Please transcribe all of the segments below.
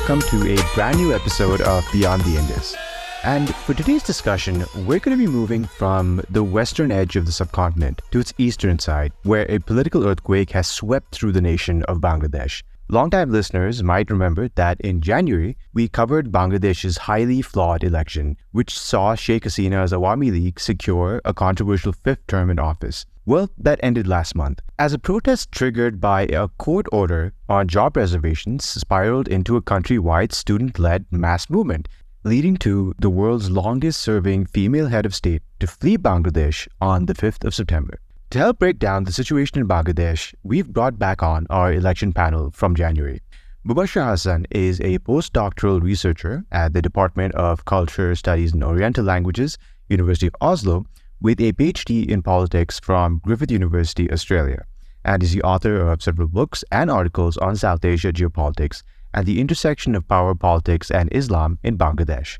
welcome to a brand new episode of Beyond the Indus. And for today's discussion, we're going to be moving from the western edge of the subcontinent to its eastern side, where a political earthquake has swept through the nation of Bangladesh. Longtime listeners might remember that in January, we covered Bangladesh's highly flawed election, which saw Sheikh Hasina's Awami League secure a controversial fifth term in office. Well, that ended last month, as a protest triggered by a court order on job reservations spiraled into a countrywide student-led mass movement, leading to the world's longest-serving female head of state to flee Bangladesh on the 5th of September. To help break down the situation in Bangladesh, we've brought back on our election panel from January. Mubashir Hassan is a postdoctoral researcher at the Department of Culture Studies and Oriental Languages, University of Oslo, with a PhD in politics from Griffith University, Australia, and is the author of several books and articles on South Asia geopolitics and the intersection of power politics and Islam in Bangladesh.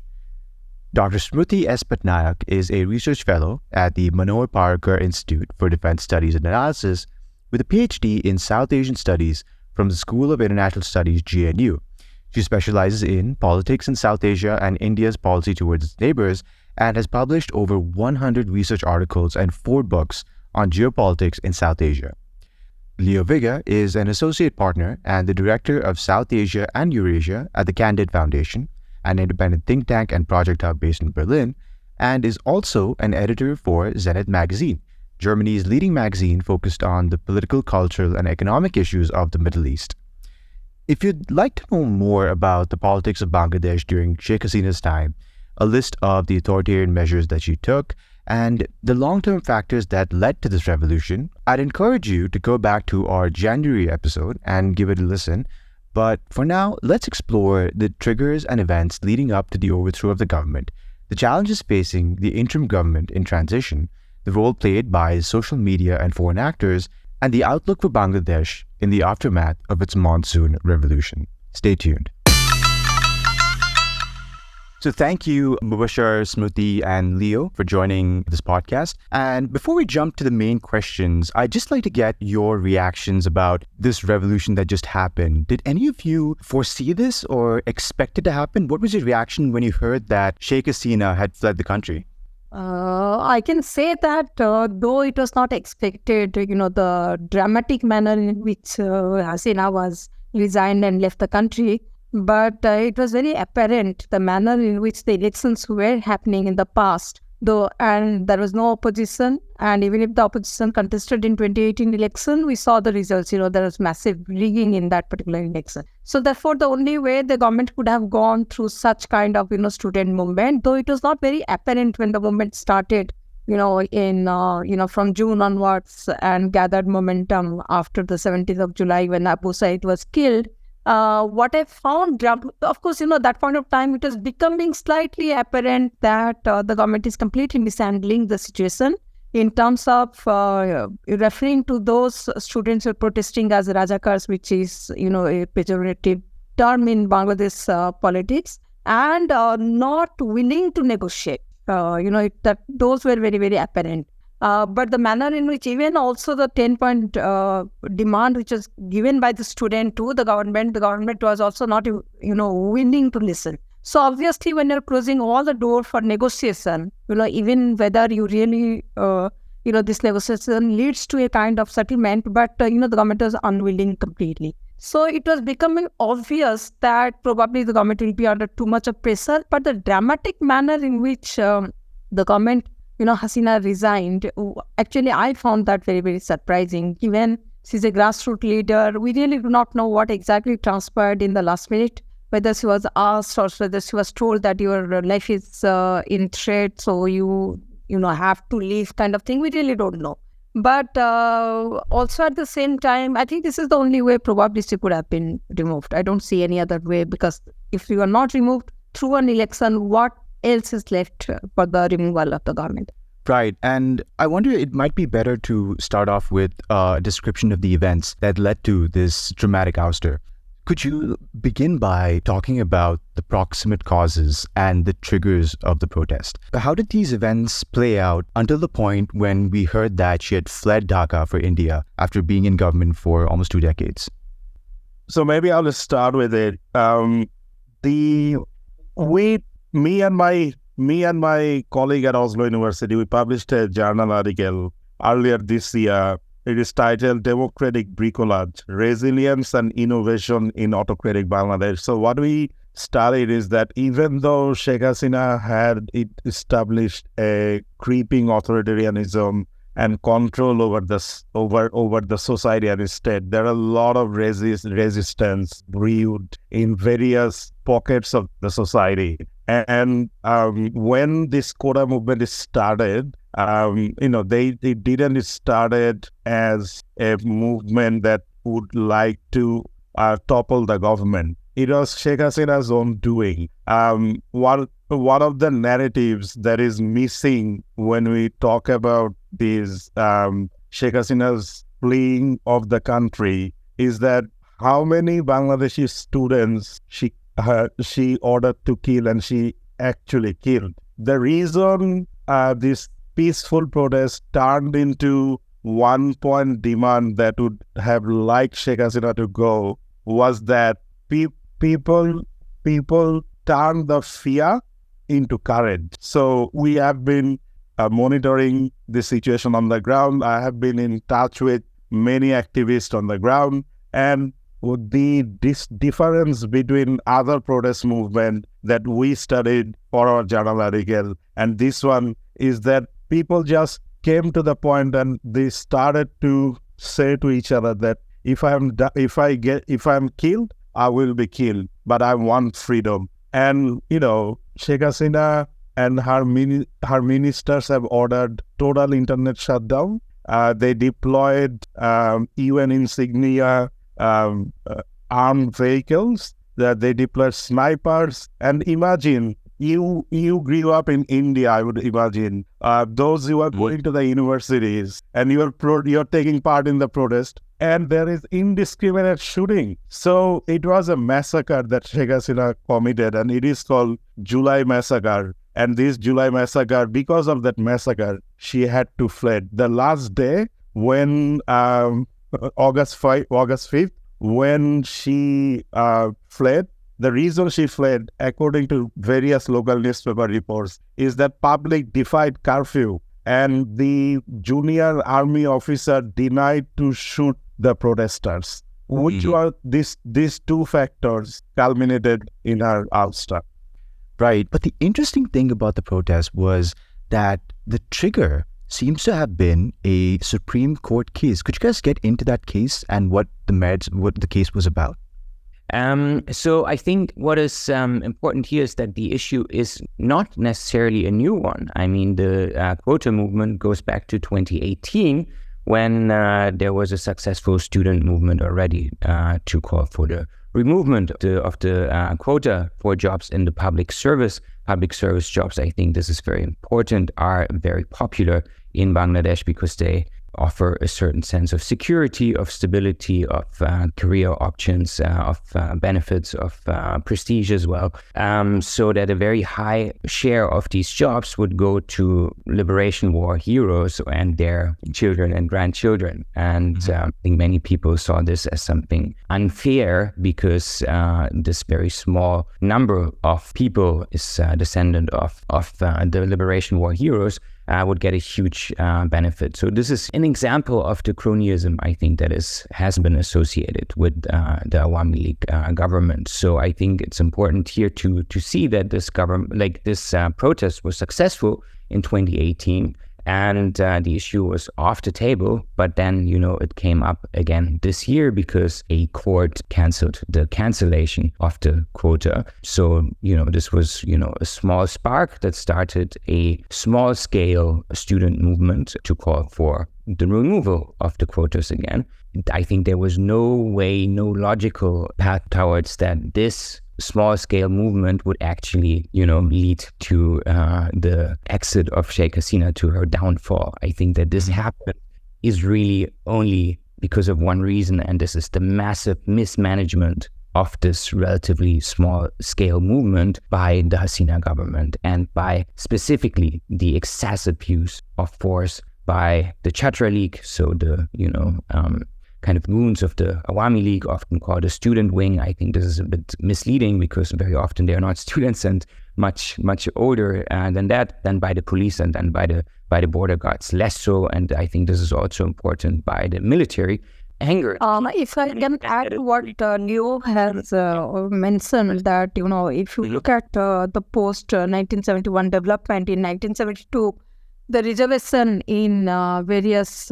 Dr. Smruti S. Patnaik is a research fellow at the Manohar Parrikar Institute for Defense Studies and Analysis with a PhD in South Asian Studies from the School of International Studies, GNU. She specializes in politics in South Asia and India's policy towards its neighbors and has published over 100 research articles and 4 books on geopolitics in South Asia. Leo Viga is an associate partner and the director of South Asia and Eurasia at the Candid Foundation, an independent think tank and project hub based in Berlin, and is also an editor for Zenit magazine, Germany's leading magazine focused on the political, cultural, and economic issues of the Middle East. If you'd like to know more about the politics of Bangladesh during Sheikh Hasina's time, a list of the authoritarian measures that she took, and the long-term factors that led to this revolution, I'd encourage you to go back to our January episode and give it a listen. But for now, let's explore the triggers and events leading up to the overthrow of the government, the challenges facing the interim government in transition, the role played by social media and foreign actors, and the outlook for Bangladesh in the aftermath of its monsoon revolution. Stay tuned. So thank you, Mubashir, Smruti, and Leo for joining this podcast. And before we jump to the main questions, I'd just like to get your reactions about this revolution that just happened. Did any of you foresee this or expect it to happen? What was your reaction when you heard that Sheikh Hasina had fled the country? I can say that though it was not expected, the dramatic manner in which Hasina was resigned and left the country, but it was very apparent the manner in which the elections were happening in the past, and there was no opposition, and even if the opposition contested in 2018 election, we saw the results. There was massive rigging in that particular election. So therefore, the only way the government could have gone through such kind of student movement, though it was not very apparent when the movement started, from June onwards and gathered momentum after the 17th of July when Abu Said was killed. What I found, of course, that point of time, it was becoming slightly apparent that the government is completely mishandling the situation in terms of referring to those students who are protesting as Rajakars, which is, a pejorative term in Bangladesh politics, and not willing to negotiate. That those were very, very apparent. But the manner in which even also the 10-point demand which was given by the student to the government was also not, willing to listen. So obviously when you're closing all the door for negotiation, even whether you really, this negotiation leads to a kind of settlement, but, the government was unwilling completely. So it was becoming obvious that probably the government will be under too much of pressure, but the dramatic manner in which the government Hasina resigned. Actually, I found that very, very surprising. Given she's a grassroots leader, we really do not know what exactly transpired in the last minute, whether she was asked or whether she was told that your life is in threat, so you have to leave kind of thing. We really don't know. But also at the same time, I think this is the only way probably she could have been removed. I don't see any other way, because if you are not removed through an election, what else is left for the removal of the government? Right. And I wonder, it might be better to start off with a description of the events that led to this dramatic ouster. Could you begin by talking about the proximate causes and the triggers of the protest? How did these events play out until the point when we heard that she had fled Dhaka for India after being in government for almost 2 decades? So maybe I'll just start with it. the we me and my colleague at Oslo University, we published a journal article earlier this year. It is titled Democratic Bricolage, Resilience and Innovation in Autocratic Bangladesh. So what we studied is that even though Sheikh Hasina had established a creeping authoritarianism and control over the society and state, there are a lot of resistance brewed in various pockets of the society. And when this Quota movement started, they didn't started as a movement that would like to topple the government. It was Sheikh Hasina's own doing. One of the narratives that is missing when we talk about this Sheikh Hasina's fleeing of the country is that how many Bangladeshi students she ordered to kill and she actually killed. The reason this peaceful protest turned into one-point demand that would have liked Sheikh Hasina to go was that people turned the fear into courage. So we have been monitoring the situation on the ground. I have been in touch with many activists on the ground, and the difference between other protest movement that we studied for our journal article and this one is that people just came to the point and they started to say to each other that if I'm killed, I will be killed, but I want freedom. And Sheikh Hasina and her ministers have ordered total internet shutdown. They deployed UN insignia armed vehicles, that they deployed snipers. And imagine, you grew up in India, I would imagine, those who are going to the universities and you're taking part in the protest, and there is indiscriminate shooting. So it was a massacre that Sheikh Hasina committed, and it is called July Massacre. And this July Massacre, because of that massacre, she had to flee. The last day when August 5th, when she fled, the reason she fled, according to various local newspaper reports, is that public defied curfew and the junior army officer denied to shoot the protesters, which were these two factors culminated in her ouster. Right. But the interesting thing about the protest was that the trigger seems to have been a Supreme Court case. Could you guys get into that case and what the case was about? So I think what is important here is that the issue is not necessarily a new one. I mean, the quota movement goes back to 2018 when there was a successful student movement already to call for the removement of the quota for jobs in the public service. Public service jobs, I think this is very important, are very popular in Bangladesh because they offer a certain sense of security, of stability, of career options, of benefits, of prestige as well. So that a very high share of these jobs would go to Liberation War heroes and their children and grandchildren. And I think many people saw this as something unfair because this very small number of people is descendant of the Liberation War heroes would get a huge benefit. So this is an example of the cronyism, I think, that has been associated with the Awami League government. So I think it's important here to see that this protest was successful in 2018, and the issue was off the table. But then, it came up again this year because a court canceled the cancellation of the quota. So, this was, a small spark that started a small-scale student movement to call for the removal of the quotas again. I think there was no logical path towards that this small-scale movement would actually, lead to the exit of Sheikh Hasina, to her downfall. I think that this happened is really only because of one reason, and this is the massive mismanagement of this relatively small-scale movement by the Hasina government, and by specifically the excessive use of force by the Chhatra League, so the kind of goons of the Awami League, often called a student wing. I think this is a bit misleading because very often they are not students and much older than that, than by the police and then by the border guards, less so. And I think this is also important by the military. Anger. If I can add to what Leo has mentioned, that if you look at the post 1971 development in 1972, the reservation in various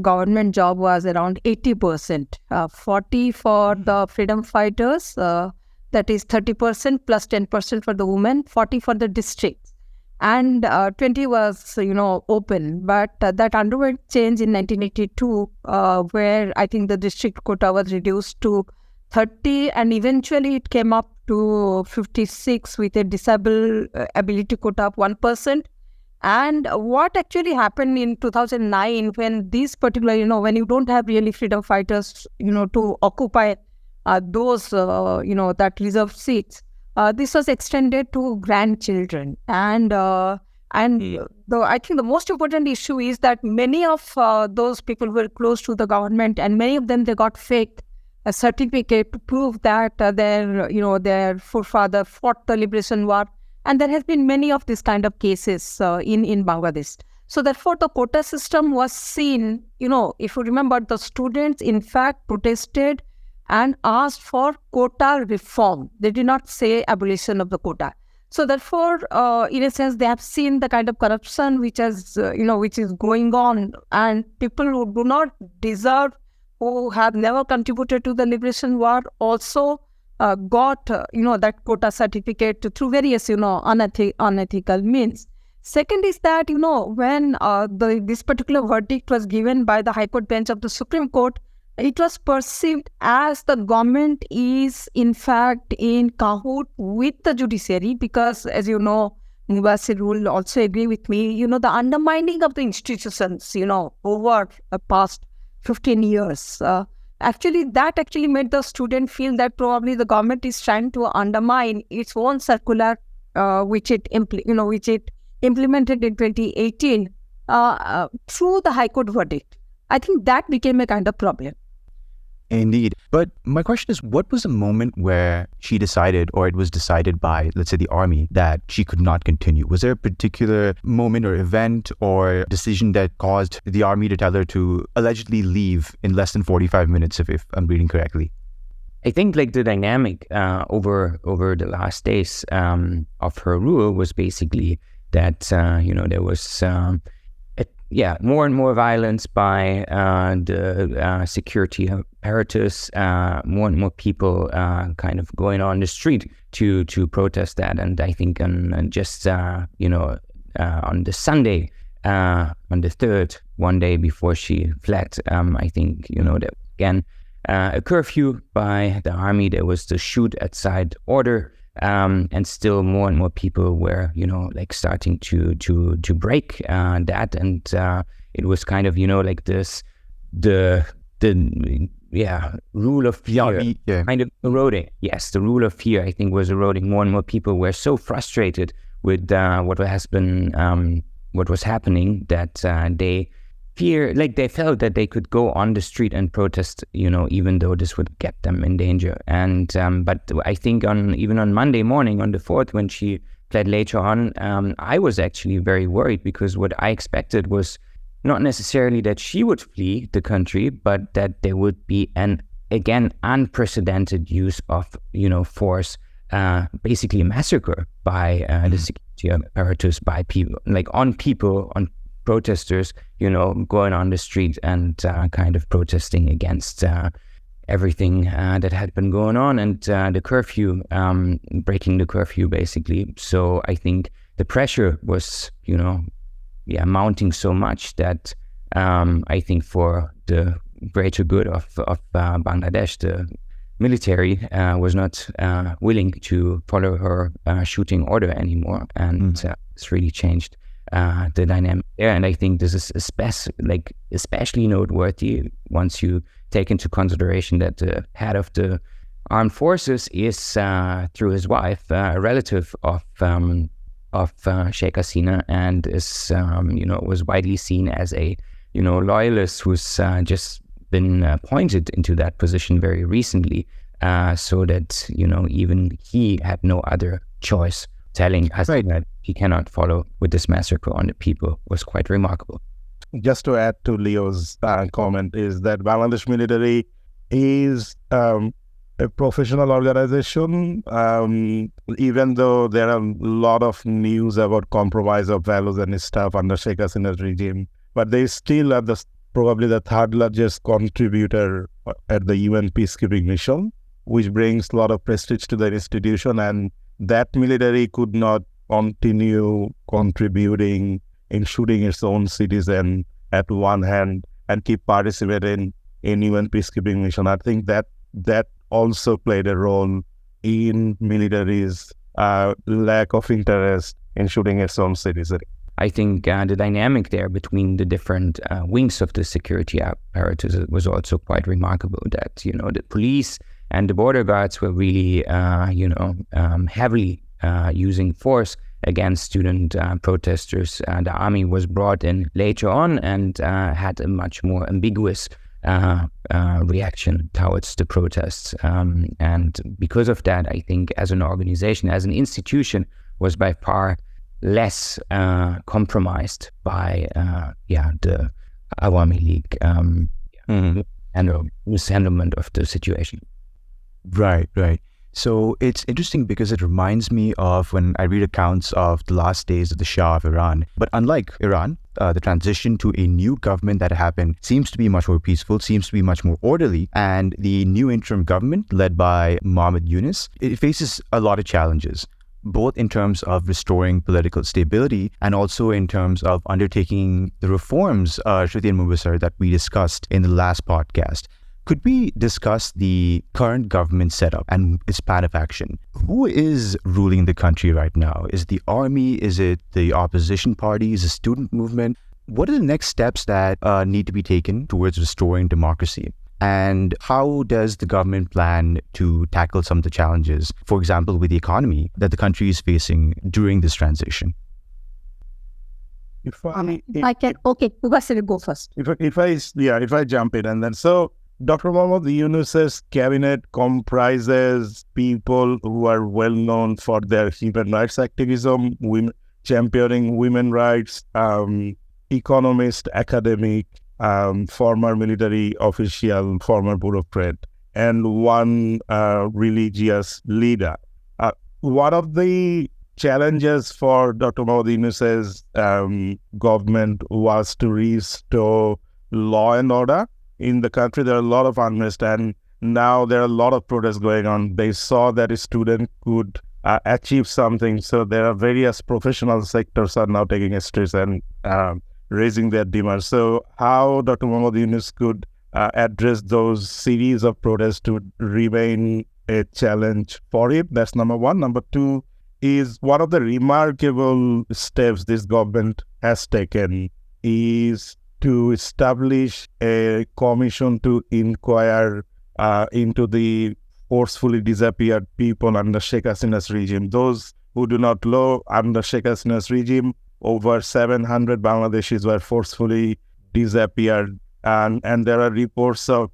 government job was around 80%, 40 for the freedom fighters, that is 30% plus 10% for the women, 40 for the districts, and 20 was open. But that underwent change in 1982, where I think the district quota was reduced to 30, and eventually it came up to 56 with a disability quota of 1%. And what actually happened in 2009, when these particular, when you don't have really freedom fighters, to occupy those, that reserved seats, this was extended to grandchildren. And I think the most important issue is that many of those people were close to the government, and many of them, they got fake a certificate to prove that their forefather fought the liberation war. And there has been many of these kind of cases in Bangladesh. So therefore, the quota system was seen, if you remember, the students in fact protested and asked for quota reform. They did not say abolition of the quota. So therefore, in a sense, they have seen the kind of corruption which is going on, and people who do not deserve, who have never contributed to the liberation war, also got that quota certificate through various unethical means. Second is that when this particular verdict was given by the High Court bench of the Supreme Court, it was perceived as the government is in fact in cahoot with the judiciary, because as you know, Mubasir will also agree with me, the undermining of the institutions over the past 15 years. That actually made the student feel that probably the government is trying to undermine its own circular, which it implemented in 2018 through the High Court verdict. I think that became a kind of problem. Indeed. But my question is, what was the moment where she decided, or it was decided by, let's say, the army, that she could not continue? Was there a particular moment or event or decision that caused the army to tell her to allegedly leave in less than 45 minutes, if I'm reading correctly? I think the dynamic over the last days of her rule was basically that, there was more and more violence by the security apparatus, more and more people kind of going on the street to protest that. And I think on the Sunday, on the 3rd, one day before she fled, I think, that again, a curfew by the army. There was the shoot outside order. And still more and more people were, starting to break that, and it was kind of, this the rule of fear kind of eroding. Yes, the rule of fear, I think, was eroding. More and more people were so frustrated with what was happening that they felt that they could go on the street and protest, even though this would get them in danger. And but I think even on Monday morning, on the 4th, when she fled later on, I was actually very worried, because what I expected was not necessarily that she would flee the country, but that there would be an, again, unprecedented use of, force, basically a massacre by the security apparatus, by people, on protesters, going on the street and kind of protesting against everything that had been going on, and the curfew, breaking the curfew, basically. So I think the pressure was, mounting so much that I think for the greater good of Bangladesh, the military was not willing to follow her shooting order anymore, and it's really changed the dynamic there. And I think this is especially noteworthy once you take into consideration that the head of the armed forces is, through his wife, a relative of Sheikh Hasina, and is was widely seen as a loyalist who's just been appointed into that position very recently, so that, even he had no other choice. Telling us that he cannot follow with this massacre on the people was quite remarkable. Just to add to Leo's comment, is that Bangladesh military is a professional organization, even though there are a lot of news about compromise of values and stuff under Sheikh Hasina's regime, but they still are probably the third largest contributor at the UN peacekeeping mission, which brings a lot of prestige to the institution, and that military could not continue contributing in shooting its own citizen at one hand and keep participating in UN peacekeeping mission. I think that also played a role in military's lack of interest in shooting its own citizen. I think the dynamic there between the different wings of the security apparatus was also quite remarkable. That the police and the border guards were really heavily using force against student protesters. The army was brought in later on and had a much more ambiguous reaction towards the protests. And because of that, I think as an organization, as an institution, was by far less compromised by the Awami League and mishandlement of the situation. Right. So it's interesting because it reminds me of when I read accounts of the last days of the Shah of Iran. But unlike Iran, the transition to a new government that happened seems to be much more peaceful, seems to be much more orderly. And the new interim government led by Mohammed Yunus, it faces a lot of challenges, both in terms of restoring political stability and also in terms of undertaking the reforms, Shruti and Mubasar, that we discussed in the last podcast. Could we discuss the current government setup and its plan of action? Who is ruling the country right now? Is it the army? Is it the opposition parties, the student movement? What are the next steps that need to be taken towards restoring democracy? And how does the government plan to tackle some of the challenges, for example, with the economy that the country is facing during this transition? If I Mubasar, go first. If I jump in, and then so Dr. Mohammed Yunus's cabinet comprises people who are well known for their human rights activism, championing women's rights, economist, academic, former military official, former bureaucrat, and one religious leader. One of the challenges for Dr. Mohammed Yunus's government was to restore law and order. In the country, there are a lot of unrest, and now there are a lot of protests going on. They saw that a student could achieve something, so there are various professional sectors are now taking a stress and raising their demands. So how Dr. Mohammed Yunus could address those series of protests to remain a challenge for him, that's number one. Number two is one of the remarkable steps this government has taken is to establish a commission to inquire into the forcefully disappeared people under Sheikh Hasina's regime. Those who do not know, under Sheikh Hasina's regime, over 700 Bangladeshis were forcefully disappeared. And there are reports of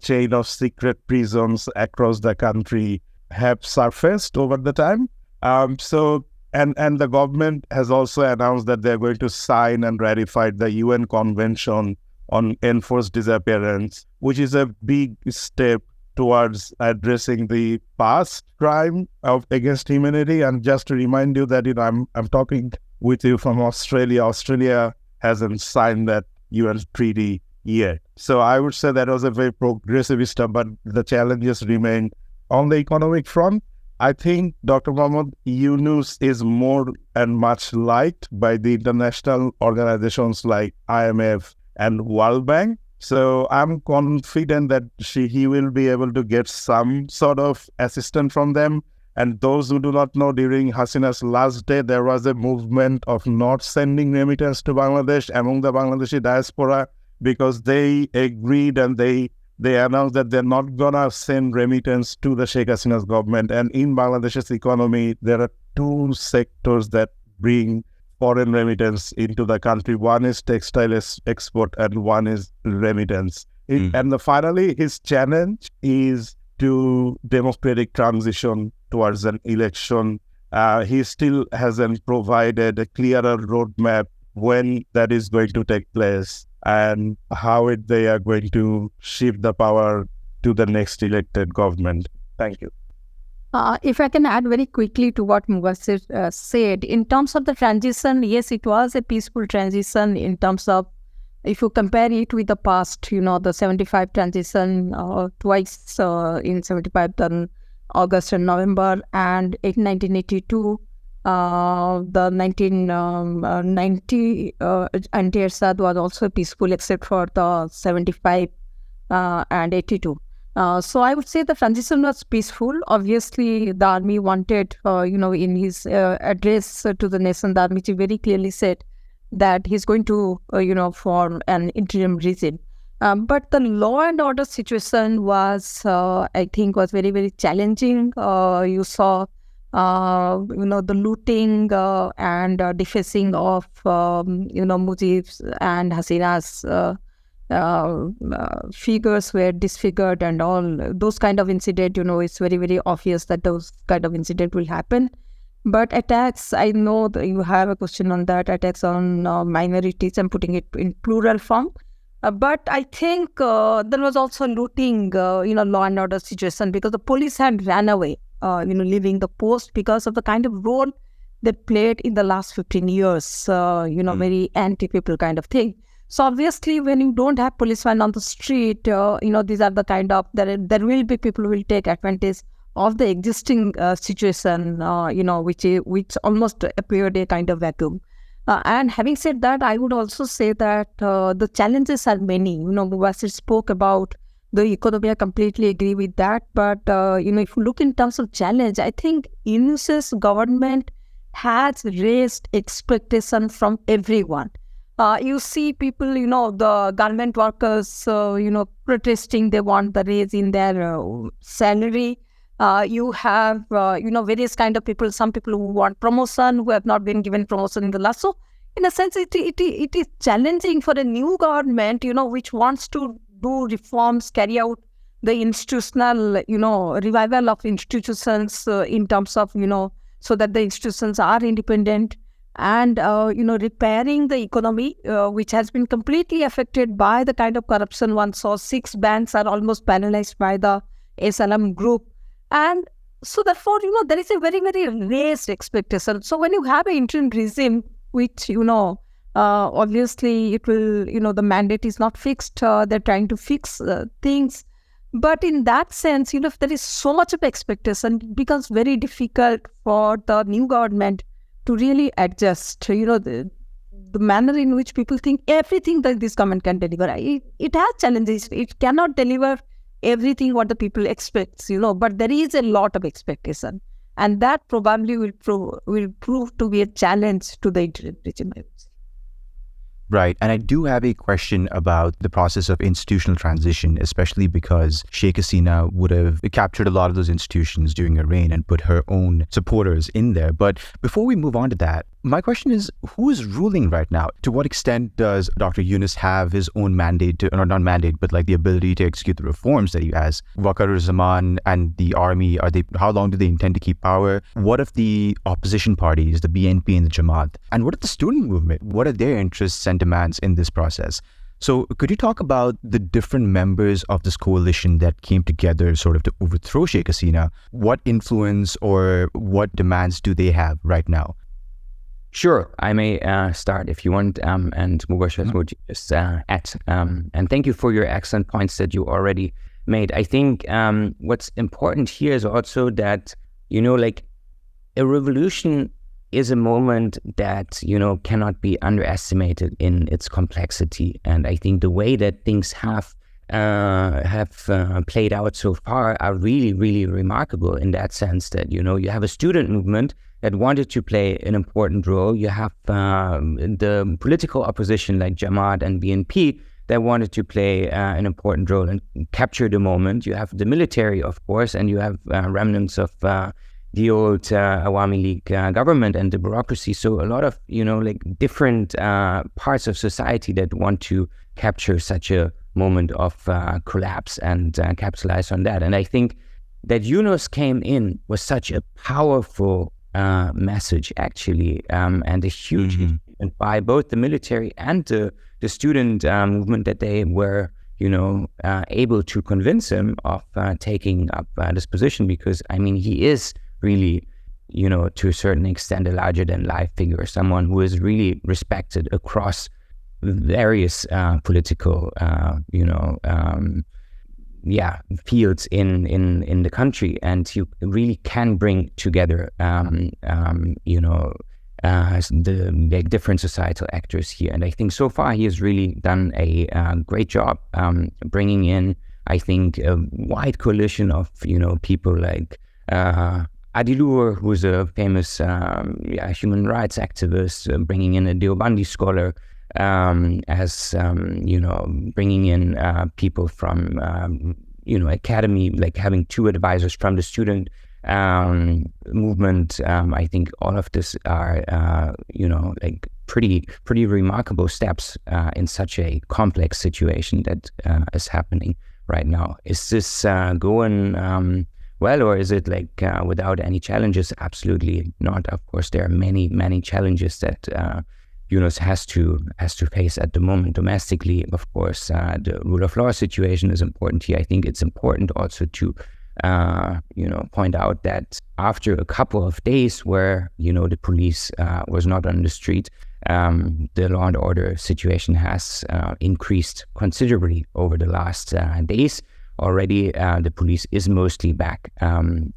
chain of secret prisons across the country have surfaced over the time. And the government has also announced that they're going to sign and ratify the UN Convention on Enforced Disappearance, which is a big step towards addressing the past crime against humanity. And just to remind you that I'm talking with you from Australia. Australia hasn't signed that UN treaty yet. So I would say that was a very progressive step, but the challenges remain. On the economic front, I think Dr. Mohammed Yunus is more and much liked by the international organizations like IMF and World Bank. So I'm confident that he will be able to get some sort of assistance from them. And those who do not know, during Hasina's last day, there was a movement of not sending remittance to Bangladesh among the Bangladeshi diaspora because they agreed and they announced that they're not going to send remittance to the Sheikh Hasina's government. And in Bangladesh's economy, there are two sectors that bring foreign remittance into the country. One is textile export and one is remittance. And finally, his challenge is to democratic transition towards an election. He still hasn't provided a clearer roadmap when that is going to take place and how they are going to shift the power to the next elected government. Thank you. If I can add very quickly to what Mubashir said, in terms of the transition, yes, it was a peaceful transition in terms of, if you compare it with the past, the 75 transition, twice in 75, then August and November, and in 1982, the 1990 anti-Assad was also peaceful except for the 75 and 82. So I would say the transition was peaceful. Obviously, the army wanted, in his address to the nation, the army chief very clearly said that he's going to, form an interim regime. But the law and order situation was, I think, was very, very challenging. You saw, the looting and defacing of, Mujib's and Hasina's figures were disfigured and all those kind of incident. It's very, very obvious that those kind of incident will happen. But attacks, I know that you have a question on that, attacks on minorities, I'm putting it in plural form. But I think there was also looting, law and order situation, because the police had ran away, leaving the post because of the kind of role they played in the last 15 years, very anti-people kind of thing. So obviously, when you don't have policemen on the street, these are the kind of, there will be people who will take advantage of the existing situation, which almost appeared a kind of vacuum. And having said that, I would also say that the challenges are many. Mubashir spoke about the economy. I completely agree with that. But, if you look in terms of challenge, I think Yunus's government has raised expectations from everyone. You see people, the garment workers, protesting, they want the raise in their salary. You have, various kind of people, some people who want promotion, who have not been given promotion in the last. So, in a sense, it is challenging for a new government, which wants to do reforms, carry out the institutional, revival of institutions in terms of, so that the institutions are independent. And, repairing the economy, which has been completely affected by the kind of corruption one saw. 6 banks are almost paralyzed by the SLM group. And so therefore, there is a very, very raised expectation. So when you have an interim regime, which, obviously it will, the mandate is not fixed. They're trying to fix things. But in that sense, if there is so much of expectation, it becomes very difficult for the new government to really adjust, the manner in which people think everything that this government can deliver. It has challenges. It cannot deliver everything what the people expect, but there is a lot of expectation. And that probably will prove to be a challenge to the interim regime, I would say. Right. And I do have a question about the process of institutional transition, especially because Sheikh Hasina would have captured a lot of those institutions during her reign and put her own supporters in there. But before we move on to that, my question is, who is ruling right now? To what extent does Dr. Yunus have his own mandate, or not mandate, but like the ability to execute the reforms that he has? Waqar-ur-Zaman and the army, how long do they intend to keep power? What of the opposition parties, the BNP and the Jamaat? And what of the student movement? What are their interests and demands in this process? So could you talk about the different members of this coalition that came together sort of to overthrow Sheikh Hasina? What influence or what demands do they have right now? Sure, I may start if you want, and Mubashir would just add. And thank you for your excellent points that you already made. I think what's important here is also that, a revolution is a moment that, cannot be underestimated in its complexity. And I think the way that things have played out so far are really, really remarkable in that sense that, you have a student movement that wanted to play an important role. You have the political opposition like Jamaat and BNP that wanted to play an important role and capture the moment. You have the military, of course, and you have remnants of the old Awami League government and the bureaucracy. So a lot of, different parts of society that want to capture such a moment of collapse and capitalized on that. And I think that Yunus came in was such a powerful message, actually, and a huge achievement by both the military and the student movement, that they were, able to convince him of taking up this position, because, I mean, he is really, to a certain extent, a larger-than-life figure, someone who is really respected across various political, fields in the country, and you really can bring together, the different societal actors here. And I think so far he has really done a great job bringing in, I think, a wide coalition of people like Adilur, who's a famous human rights activist, bringing in a Deobandi scholar, as bringing in people from academy, like having 2 advisors from the student movement. I think all of this are pretty remarkable steps in such a complex situation that is happening right now. Is this going well, or is it without any challenges? Absolutely not. Of course, there are many challenges that Yunus has to face at the moment domestically. Of course, the rule of law situation is important here. I think it's important also to point out that after a couple of days where the police was not on the street, the law and order situation has increased considerably over the last days. Already, the police is mostly back, and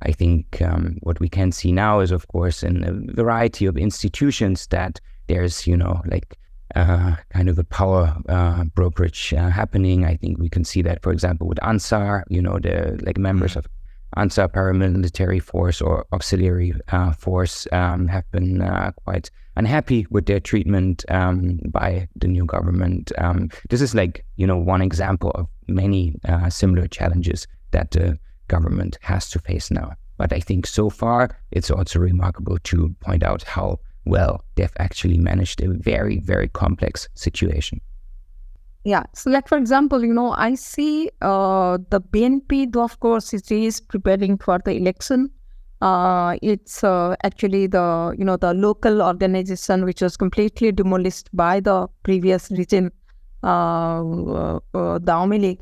I think what we can see now is, of course, in a variety of institutions, that there's kind of a power brokerage happening. I think we can see that, for example, with Ansar, the members of Ansar paramilitary force or auxiliary force have been quite unhappy with their treatment by the new government. This is one example of many similar challenges that the government has to face now. But I think so far it's also remarkable to point out how well they've actually managed a very, very complex situation. Yeah. So for example, I see the BNP, though, of course, it is preparing for the election. It's actually the local organization which was completely demolished by the previous regime, the Awami League,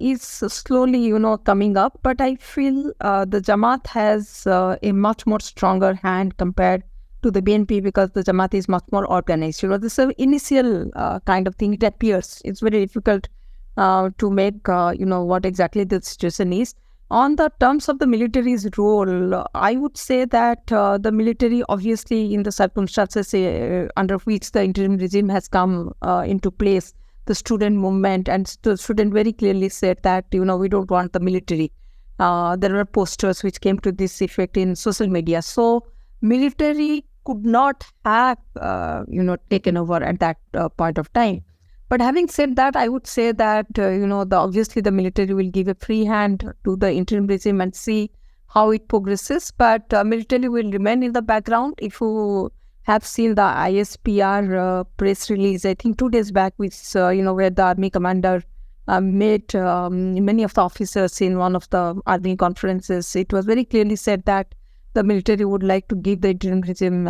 is slowly, coming up. But I feel the Jamaat has a much more stronger hand compared to the BNP, because the Jamaat is much more organized. This is an initial kind of thing. It appears it's very difficult to make, what exactly the situation is. On the terms of the military's role, I would say that the military, obviously, in the circumstances under which the interim regime has come into place, the student movement, and the student very clearly said that, we don't want the military. There were posters which came to this effect in social media. So military could not have, taken over at that point of time. But having said that, I would say that, obviously the military will give a free hand to the interim regime and see how it progresses. But military will remain in the background. If you have seen the ISPR press release, I think 2 days back, which, where the army commander met many of the officers in one of the army conferences, it was very clearly said that the military would like to give the interim regime,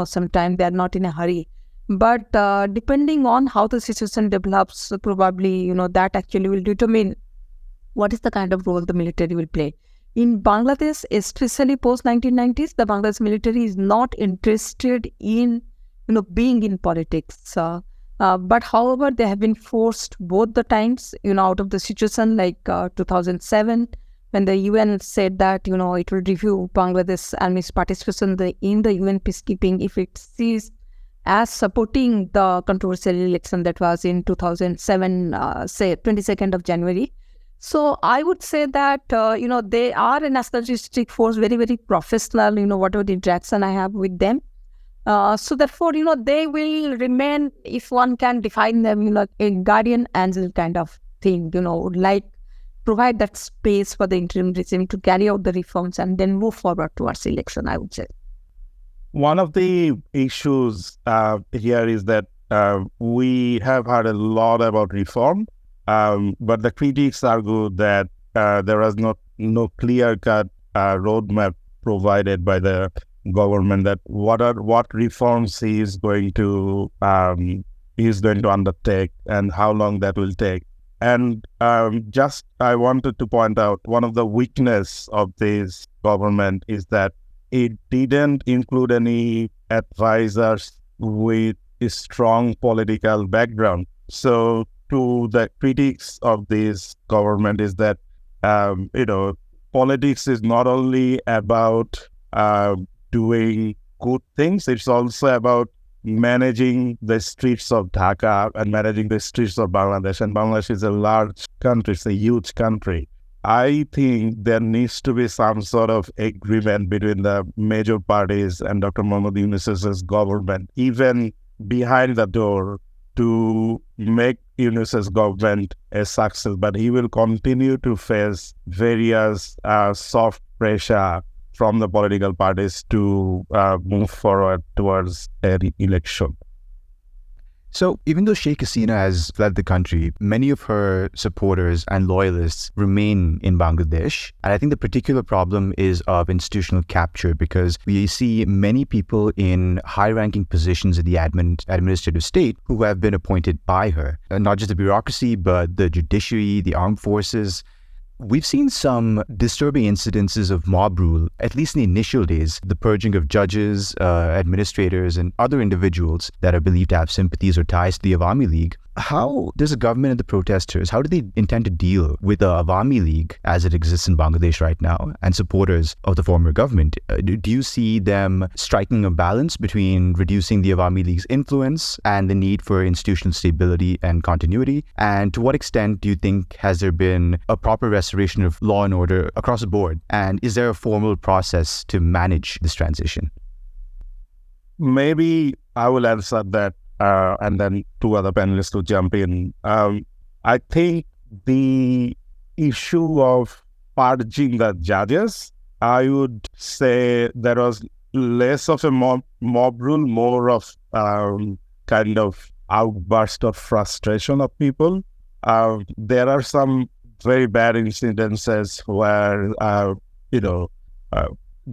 some time. They are not in a hurry. But depending on how the situation develops, probably, that actually will determine what is the kind of role the military will play. In Bangladesh, especially post-1990s, the Bangladesh military is not interested in, being in politics. But however, they have been forced both the times, out of the situation, like 2007, when the UN said that, it will review Bangladesh Army's participation in the UN peacekeeping if it sees as supporting the controversial election that was in 2007, 22nd of January. So I would say that, they are a nationalistic force, very, very professional, whatever the interaction I have with them. So therefore, they will remain, if one can define them, a guardian angel kind of thing, provide that space for the interim regime to carry out the reforms and then move forward towards election, I would say. One of the issues here is that we have heard a lot about reform, but the critics argue that there is no clear-cut roadmap provided by the government that what reforms he is going to undertake and how long that will take. And just I wanted to point out one of the weakness of this government is that it didn't include any advisors with a strong political background. So to the critics of this government is that politics is not only about doing good things, it's also about managing the streets of Dhaka and managing the streets of Bangladesh. And Bangladesh is a large country, it's a huge country. I think there needs to be some sort of agreement between the major parties and Dr. Mohammad Yunus's government, even behind the door, to make Yunus's government a success. But he will continue to face various soft pressure from the political parties to move forward towards an election. So even though Sheikh Hasina has fled the country, many of her supporters and loyalists remain in Bangladesh. And I think the particular problem is of institutional capture, because we see many people in high-ranking positions in the administrative state who have been appointed by her. Not just the bureaucracy, but the judiciary, the armed forces. We've seen some disturbing incidences of mob rule, at least in the initial days, the purging of judges, administrators, and other individuals that are believed to have sympathies or ties to the Awami League. How does the government and the protesters, how do they intend to deal with the Awami League as it exists in Bangladesh right now and supporters of the former government? Do you see them striking a balance between reducing the Awami League's influence and the need for institutional stability and continuity? And to what extent do you think has there been a proper restoration of law and order across the board? And is there a formal process to manage this transition? Maybe I will answer that. And then two other panelists to jump in. I think the issue of purging the judges, I would say there was less of a mob rule, more of kind of outburst of frustration of people. There are some very bad incidences where,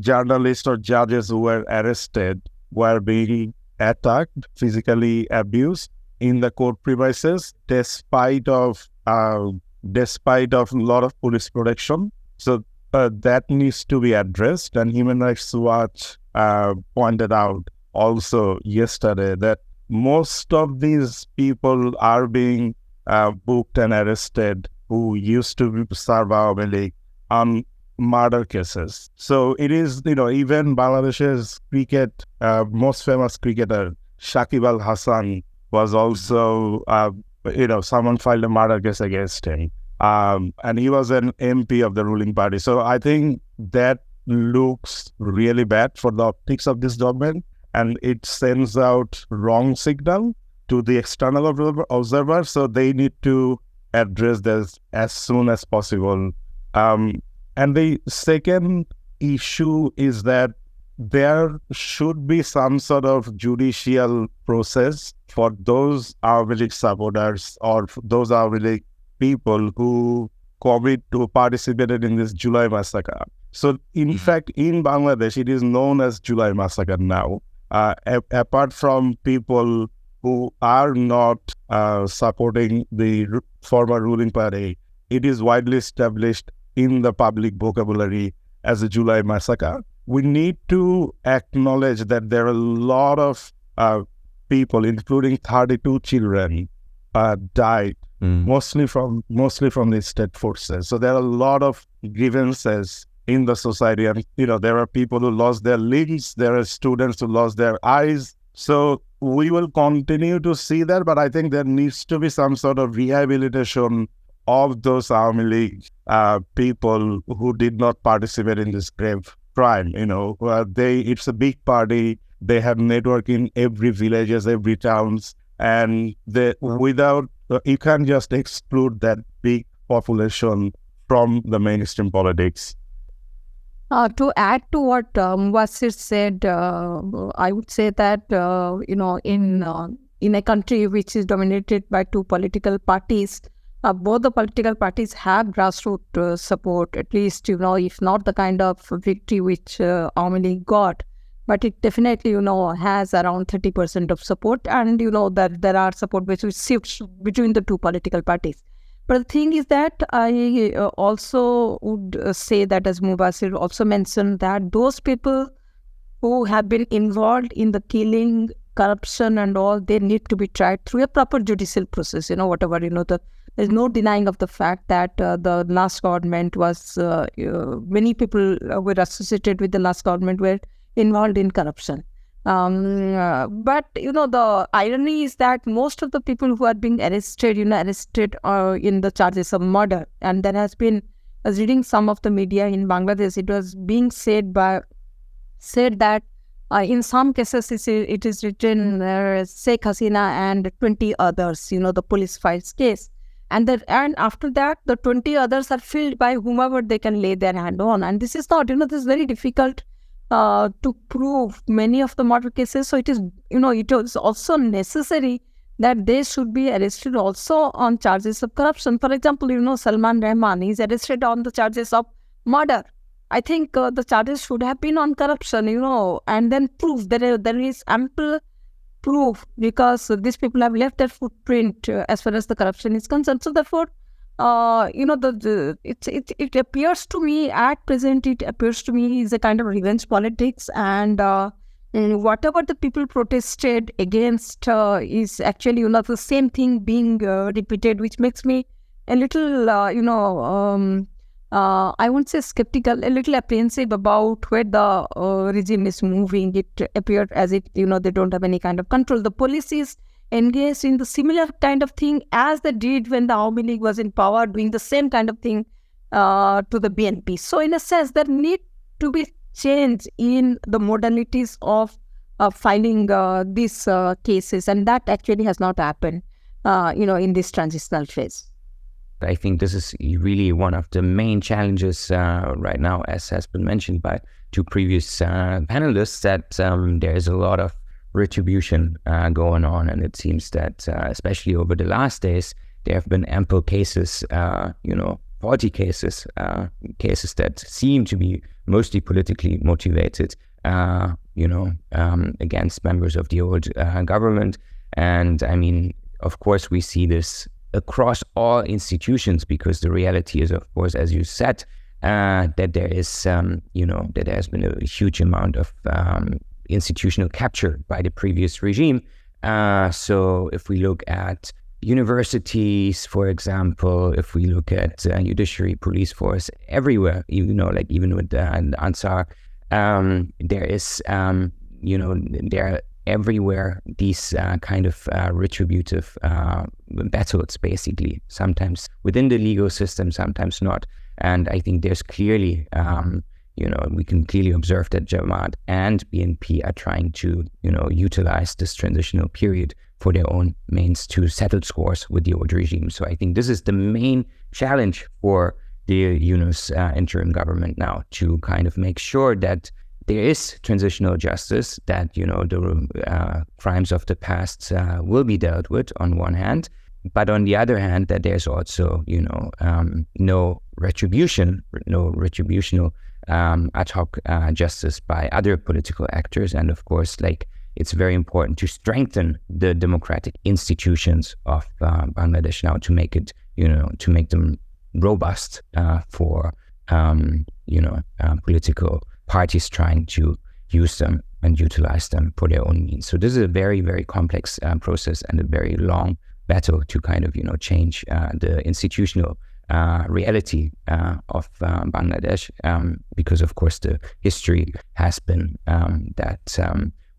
journalists or judges who were arrested were being attacked, physically abused in the court premises, despite of a lot of police protection. So that needs to be addressed. And Human Rights Watch pointed out also yesterday that most of these people are being booked and arrested who used to serve Awami League on murder cases. So it is, even Bangladesh's most famous cricketer, Shakib Al Hasan, was also, someone filed a murder case against him. And he was an MP of the ruling party. So I think that looks really bad for the optics of this government, and it sends out wrong signal to the external observers. So they need to address this as soon as possible. And the second issue is that there should be some sort of judicial process for those Awami League supporters or those Awami League people who participated in this July massacre. So in fact, in Bangladesh, it is known as July massacre now. Apart from people who are not supporting the former ruling party, it is widely established in the public vocabulary as a July massacre. We need to acknowledge that there are a lot of people, including 32 children, died, mostly from the state forces. So there are a lot of grievances in the society, and there are people who lost their limbs, there are students who lost their eyes. So we will continue to see that, but I think there needs to be some sort of rehabilitation of those Awami League people who did not participate in this grave crime. It's a big party. They have network in every villages, every towns, and you can't just exclude that big population from the mainstream politics. To add to what Wasir said, I would say that, in in a country which is dominated by two political parties, both the political parties have grassroots support, at least, if not the kind of victory which Awami League got, but it definitely, has around 30% of support, and, that there are support which shifts between the two political parties. But the thing is that I also would say that, as Mubasir also mentioned, that those people who have been involved in the killing, corruption and all, they need to be tried through a proper judicial process, whatever, there's no denying of the fact that the last government was, many people were associated with the last government were involved in corruption. But, the irony is that most of the people who are being arrested in the charges of murder. And there has been, I was reading some of the media in Bangladesh, it was being said that in some cases it is written Sheikh Hasina and 20 others, the police files case. And after that, the 20 others are filled by whomever they can lay their hand on. And this is not, this is very difficult to prove many of the murder cases. So it is, it is also necessary that they should be arrested also on charges of corruption. For example, Salman Rahman is arrested on the charges of murder. I think the charges should have been on corruption, and then proof. There is ample proof because these people have left their footprint as far as the corruption is concerned. So therefore, it appears to me at present, is a kind of revenge politics, and whatever the people protested against is actually, the same thing being repeated, which makes me a little, I won't say skeptical, a little apprehensive about where the regime is moving. It appeared as if, they don't have any kind of control. The police is engaged in the similar kind of thing as they did when the Awami League was in power, doing the same kind of thing to the BNP. So in a sense, there need to be change in the modalities of filing these cases, and that actually has not happened, in this transitional phase. I think this is really one of the main challenges right now, as has been mentioned by two previous panelists, that there is a lot of retribution going on. And it seems that, especially over the last days, there have been ample cases, faulty cases, cases that seem to be mostly politically motivated, against members of the old government. And I mean, of course, we see this across all institutions, because the reality is, of course, as you said, that there is, that there has been a huge amount of institutional capture by the previous regime. So if we look at universities, for example, if we look at judiciary, police force, everywhere, even with Ansar, there is, there are everywhere these kind of retributive battles, basically, sometimes within the legal system, sometimes not. And I think there's clearly, we can clearly observe that Jamaat and BNP are trying to, utilize this transitional period for their own means to settle scores with the old regime. So I think this is the main challenge for the Yunus interim government now, to kind of make sure that there is transitional justice, that, the crimes of the past will be dealt with on one hand, but on the other hand, that there's also, no retributional ad hoc justice by other political actors. And of course, it's very important to strengthen the democratic institutions of Bangladesh now, to make it, to make them robust for, political parties trying to use them and utilize them for their own means. So this is a very, very complex process, and a very long battle to kind of, change the institutional reality of Bangladesh, because of course the history has been that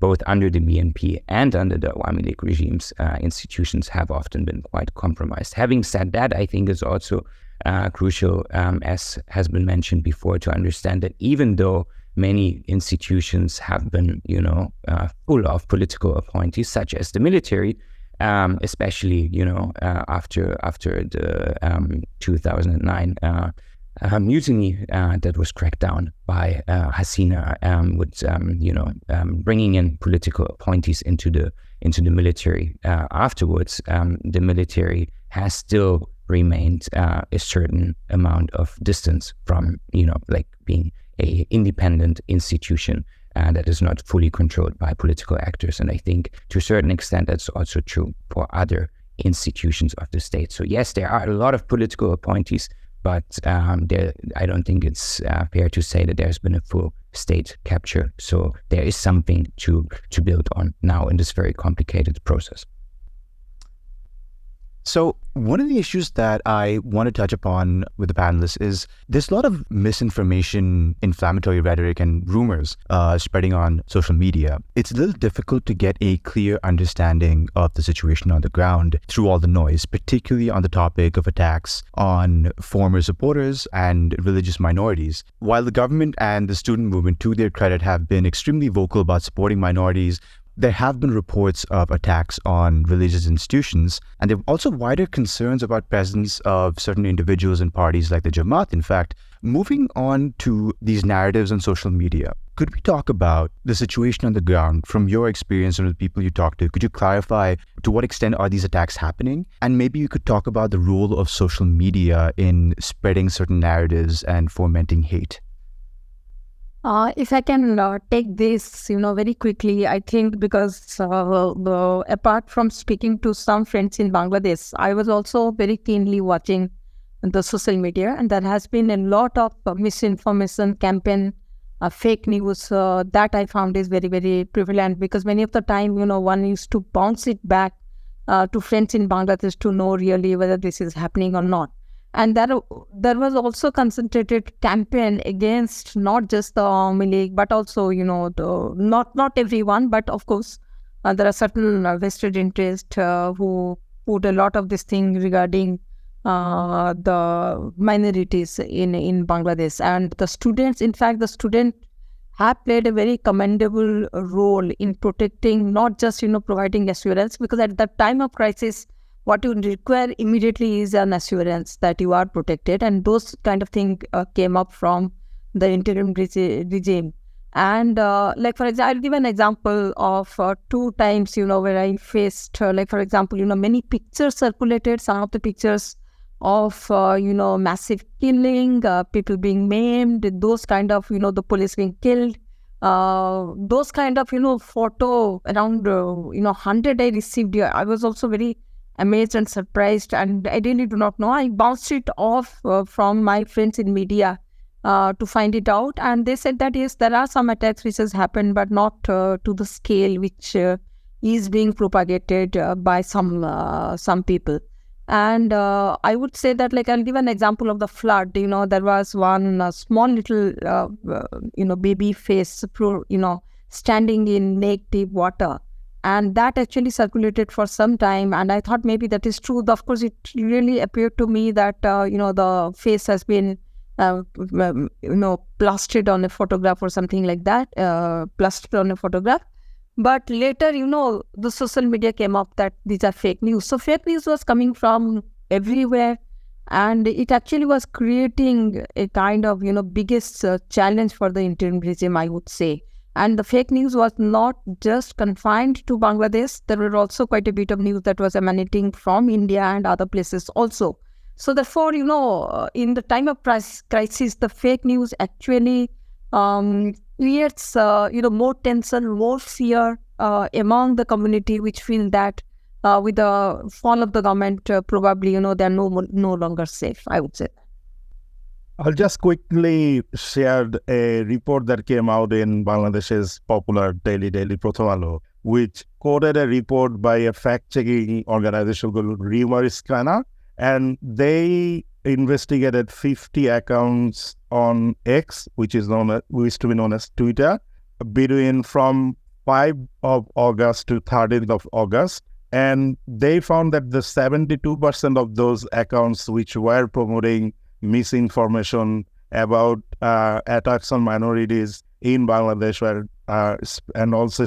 both under the BNP and under the Awami League regimes, institutions have often been quite compromised. Having said that, I think it's also crucial, as has been mentioned before, to understand that even though many institutions have been, full of political appointees, such as the military, especially, after the 2009 mutiny that was cracked down by Hasina, with bringing in political appointees into the into the military afterwards, the military has still remained a certain amount of distance from, like being a independent institution that is not fully controlled by political actors. And I think to a certain extent, that's also true for other institutions of the state. So yes, there are a lot of political appointees, but I don't think it's fair to say that there's been a full state capture. So there is something to build on now in this very complicated process. So one of the issues that I want to touch upon with the panelists is there's a lot of misinformation, inflammatory rhetoric, and rumors spreading on social media. It's a little difficult to get a clear understanding of the situation on the ground through all the noise, particularly on the topic of attacks on former supporters and religious minorities. While the government and the student movement, to their credit, have been extremely vocal about supporting minorities, there have been reports of attacks on religious institutions, and there are also wider concerns about presence of certain individuals and parties like the Jamaat. In fact, moving on to these narratives on social media, could we talk about the situation on the ground from your experience and the people you talk to? Could you clarify to what extent are these attacks happening? And maybe you could talk about the role of social media in spreading certain narratives and fomenting hate. If I can take this, very quickly, I think because apart from speaking to some friends in Bangladesh, I was also very keenly watching the social media, and there has been a lot of misinformation campaign, fake news that I found is very, very prevalent, because many of the time, one used to bounce it back to friends in Bangladesh to know really whether this is happening or not. And there was also concentrated campaign against not just the Awami League, but also, not everyone, but of course, there are certain vested interests who put a lot of this thing regarding the minorities in Bangladesh. And the students, in fact, the students have played a very commendable role in protecting, not just, providing assurance, because at that time of crisis, what you require immediately is an assurance that you are protected. And those kind of things came up from the interim regime. And like, for example, I'll give an example of 2 times, where I faced, like, for example, many pictures circulated, some of the pictures of, massive killing, people being maimed, those kind of, the police being killed. Those kind of, photo around, 100 I received. I was also very amazed and surprised, and I really do not know. I bounced it off from my friends in media to find it out, and they said that yes, there are some attacks which has happened, but not to the scale which is being propagated by some people. And I would say that, like, I'll give an example of the flood. There was one small little baby face, standing in neck deep water. And that actually circulated for some time. And I thought maybe that is true. Of course, it really appeared to me that, the face has been, plastered on a photograph or something like that, plastered on a photograph. But later, the social media came up that these are fake news. So fake news was coming from everywhere. And it actually was creating a kind of, biggest challenge for the interim regime, I would say. And the fake news was not just confined to Bangladesh. There were also quite a bit of news that was emanating from India and other places also. So therefore, in the time of crisis, the fake news actually creates, more tension, more fear among the community, which feel that with the fall of the government, probably, they are no longer safe, I would say. I'll just quickly share a report that came out in Bangladesh's popular daily Prothom Alo, which quoted a report by a fact-checking organization called Rumor Scanner, and they investigated 50 accounts on X, which used to be known as Twitter, from 5 of August to 13th of August. And they found that the 72% of those accounts which were promoting misinformation about attacks on minorities in Bangladesh were and also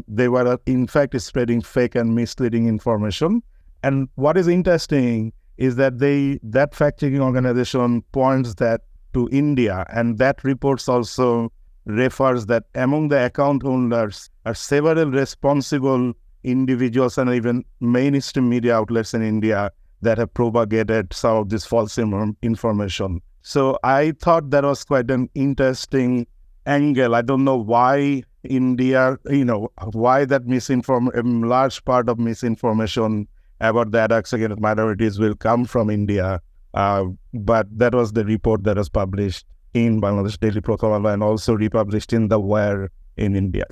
they were in fact spreading fake and misleading information. And what is interesting is that that fact-checking organization points that to India, and that reports also refers that among the account holders are several responsible individuals and even mainstream media outlets in India that have propagated some of this false information. So I thought that was quite an interesting angle. I don't know why India, why that a large part of misinformation about the attacks against minorities will come from India. But that was the report that was published in Bangladesh Daily Proclamation and also republished in The Wire in India.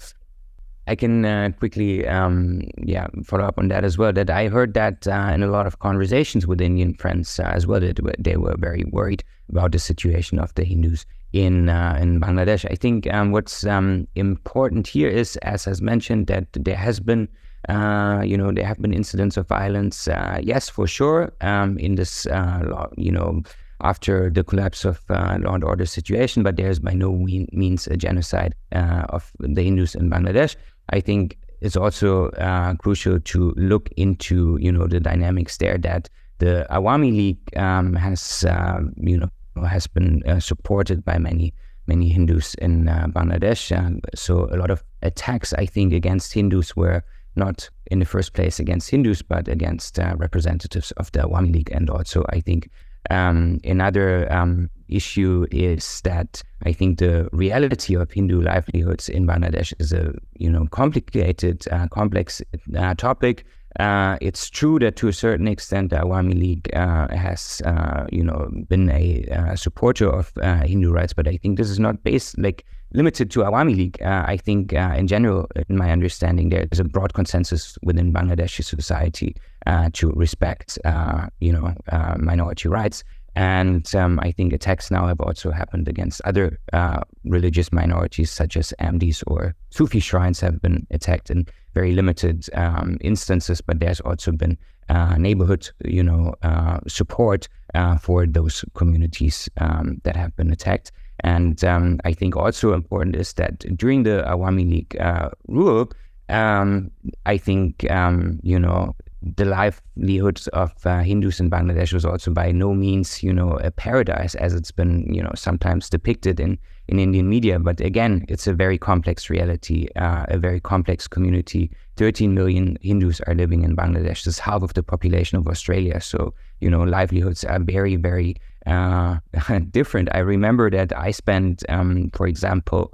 I can quickly follow up on that as well, that I heard that in a lot of conversations with Indian friends as well, that they were very worried about the situation of the Hindus in Bangladesh. I think what's important here is, as has mentioned, that there has been there have been incidents of violence, yes, for sure, in this, after the collapse of law and order situation, but there's by no means a genocide of the Hindus in Bangladesh. I think it's also crucial to look into, the dynamics there, that the Awami League has been supported by many Hindus in Bangladesh. So a lot of attacks, I think, against Hindus were not in the first place against Hindus, but against representatives of the Awami League. And also, I think another issue is that I think the reality of Hindu livelihoods in Bangladesh is a complicated, complex topic. It's true that to a certain extent the Awami League has been a supporter of Hindu rights, but I think this is not limited to Awami League. I think in general, in my understanding, there is a broad consensus within Bangladeshi society to respect minority rights. And I think attacks now have also happened against other religious minorities, such as Ahmadis or Sufi shrines have been attacked in very limited instances, but there's also been neighborhood, support for those communities that have been attacked. And I think also important is that during the Awami League rule, I think, the livelihoods of Hindus in Bangladesh was also by no means, a paradise as it's been, sometimes depicted in Indian media. But again, it's a very complex reality, a very complex community. 13 million Hindus are living in Bangladesh. This is half of the population of Australia. So, livelihoods are very, very different. I remember that I spent, for example,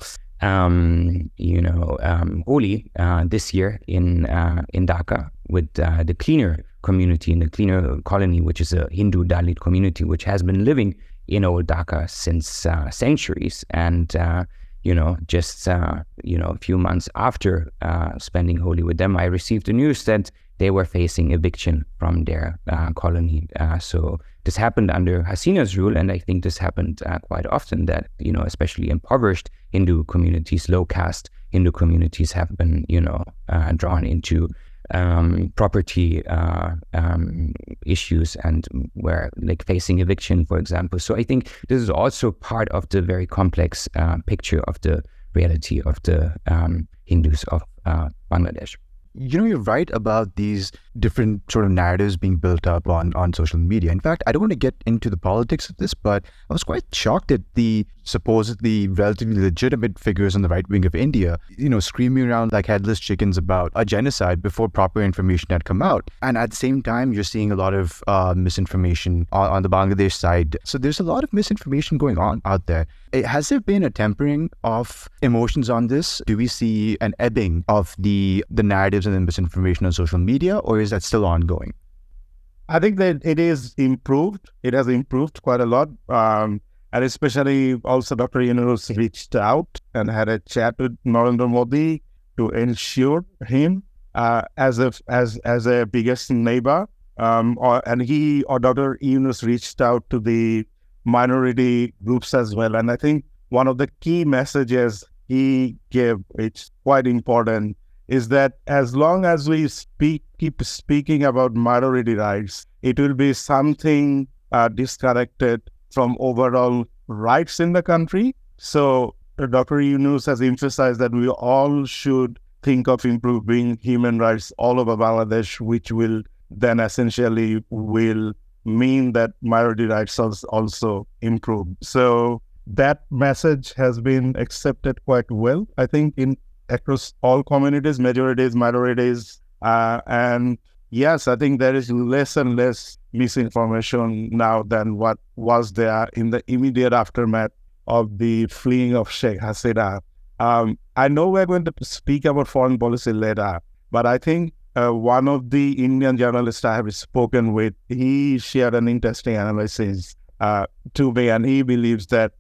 Holi this year in Dhaka with the cleaner community, in the cleaner colony, which is a Hindu Dalit community, which has been living in old Dhaka since centuries. And, just, a few months after spending Holi with them, I received the news that they were facing eviction from their colony. So this happened under Hasina's rule, and I think this happened quite often, that, especially impoverished Hindu communities, low caste Hindu communities have been, drawn into property issues and were facing eviction, for example. So I think this is also part of the very complex picture of the reality of the Hindus of Bangladesh. You're right about these different sort of narratives being built up on social media. In fact, I don't want to get into the politics of this, but I was quite shocked at the supposedly relatively legitimate figures on the right wing of India, screaming around like headless chickens about a genocide before proper information had come out. And at the same time, you're seeing a lot of misinformation on the Bangladesh side. So there's a lot of misinformation going on out there. Has there been a tempering of emotions on this? Do we see an ebbing of the narratives and the misinformation on social media, or is that still ongoing? I think that it is improved. It has improved quite a lot. And especially also Dr. Yunus reached out and had a chat with Narendra Modi to ensure him as a biggest neighbor. And Dr. Yunus reached out to the minority groups as well. And I think one of the key messages he gave, which is quite important, is that as long as we keep speaking about minority rights, it will be something disconnected from overall rights in the country. So Dr. Yunus has emphasized that we all should think of improving human rights all over Bangladesh, which will then essentially will mean that minority rights also improve. So that message has been accepted quite well, I think, across all communities, majorities, minorities, And yes, I think there is less and less misinformation now than what was there in the immediate aftermath of the fleeing of Sheikh Hasina. I know we're going to speak about foreign policy later, but I think one of the Indian journalists I have spoken with, he shared an interesting analysis to me, and he believes that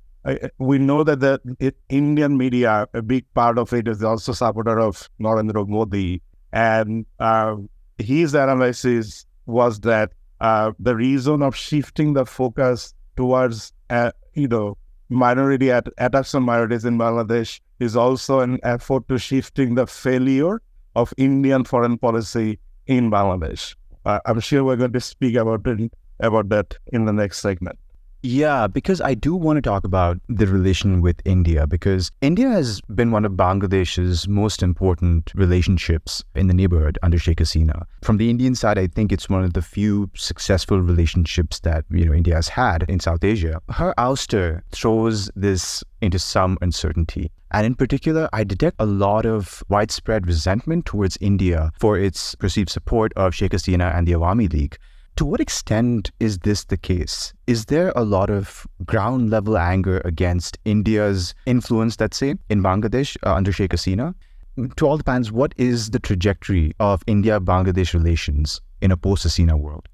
we know that the Indian media, a big part of it is also supporter of Narendra Modi, and his analysis was that the reason of shifting the focus towards, minority attacks on minorities in Bangladesh is also an effort to shifting the failure of Indian foreign policy in Bangladesh. I'm sure we're going to speak about that in the next segment. Yeah, because I do want to talk about the relation with India, because India has been one of Bangladesh's most important relationships in the neighborhood under Sheikh Hasina. From the Indian side, I think it's one of the few successful relationships that India has had in South Asia. Her ouster throws this into some uncertainty. And in particular, I detect a lot of widespread resentment towards India for its perceived support of Sheikh Hasina and the Awami League. To what extent is this the case? Is there a lot of ground level anger against India's influence, let's say, in Bangladesh under Sheikh Hasina? To all the pans, what is the trajectory of India-Bangladesh relations in a post-Hasina world?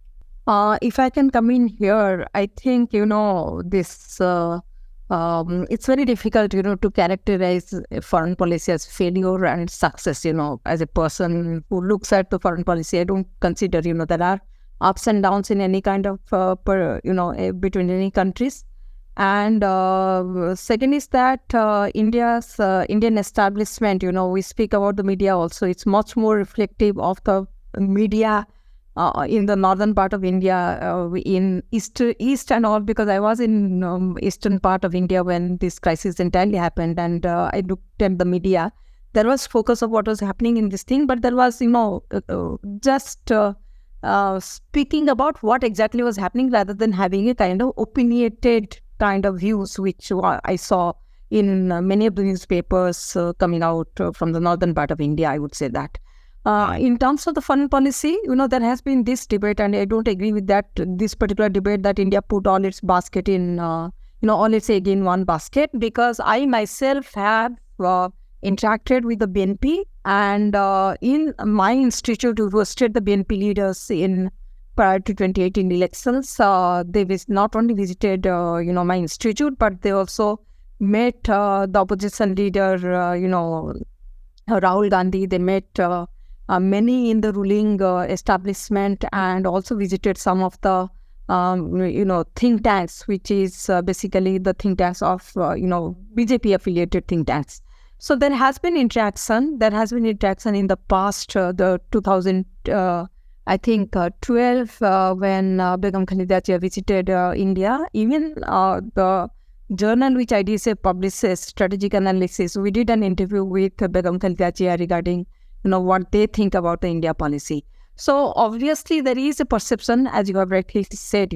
If I can come in here, I think, this, it's very difficult, to characterize foreign policy as failure and success, as a person who looks at the foreign policy. I don't consider, there are ups and downs in any kind of, between any countries. And second is that India's Indian establishment, we speak about the media also, it's much more reflective of the media in the northern part of India, in east and all, because I was in eastern part of India when this crisis entirely happened, and I looked at the media. There was focus of what was happening in this thing, but there was, just speaking about what exactly was happening rather than having a kind of opinionated kind of views, which I saw in many of the newspapers coming out from the northern part of India, I would say that. In terms of the foreign policy, there has been this debate, and I don't agree with that, this particular debate that India put all its basket in, all its egg in one basket, because I myself have interacted with the BNP, and in my institute, who hosted the BNP leaders in prior to 2018 elections, they not only visited, my institute, but they also met the opposition leader, Rahul Gandhi. They met many in the ruling establishment, and also visited some of the, think tanks, which is basically the think tanks of, BJP affiliated think tanks. So there has been interaction. There has been interaction in the past, the 2012, when Begum Khalida Zia visited India. Even the journal which IDSA publishes, Strategic Analysis, we did an interview with Begum Khalida Zia regarding, what they think about the India policy. So obviously there is a perception, as you have rightly said,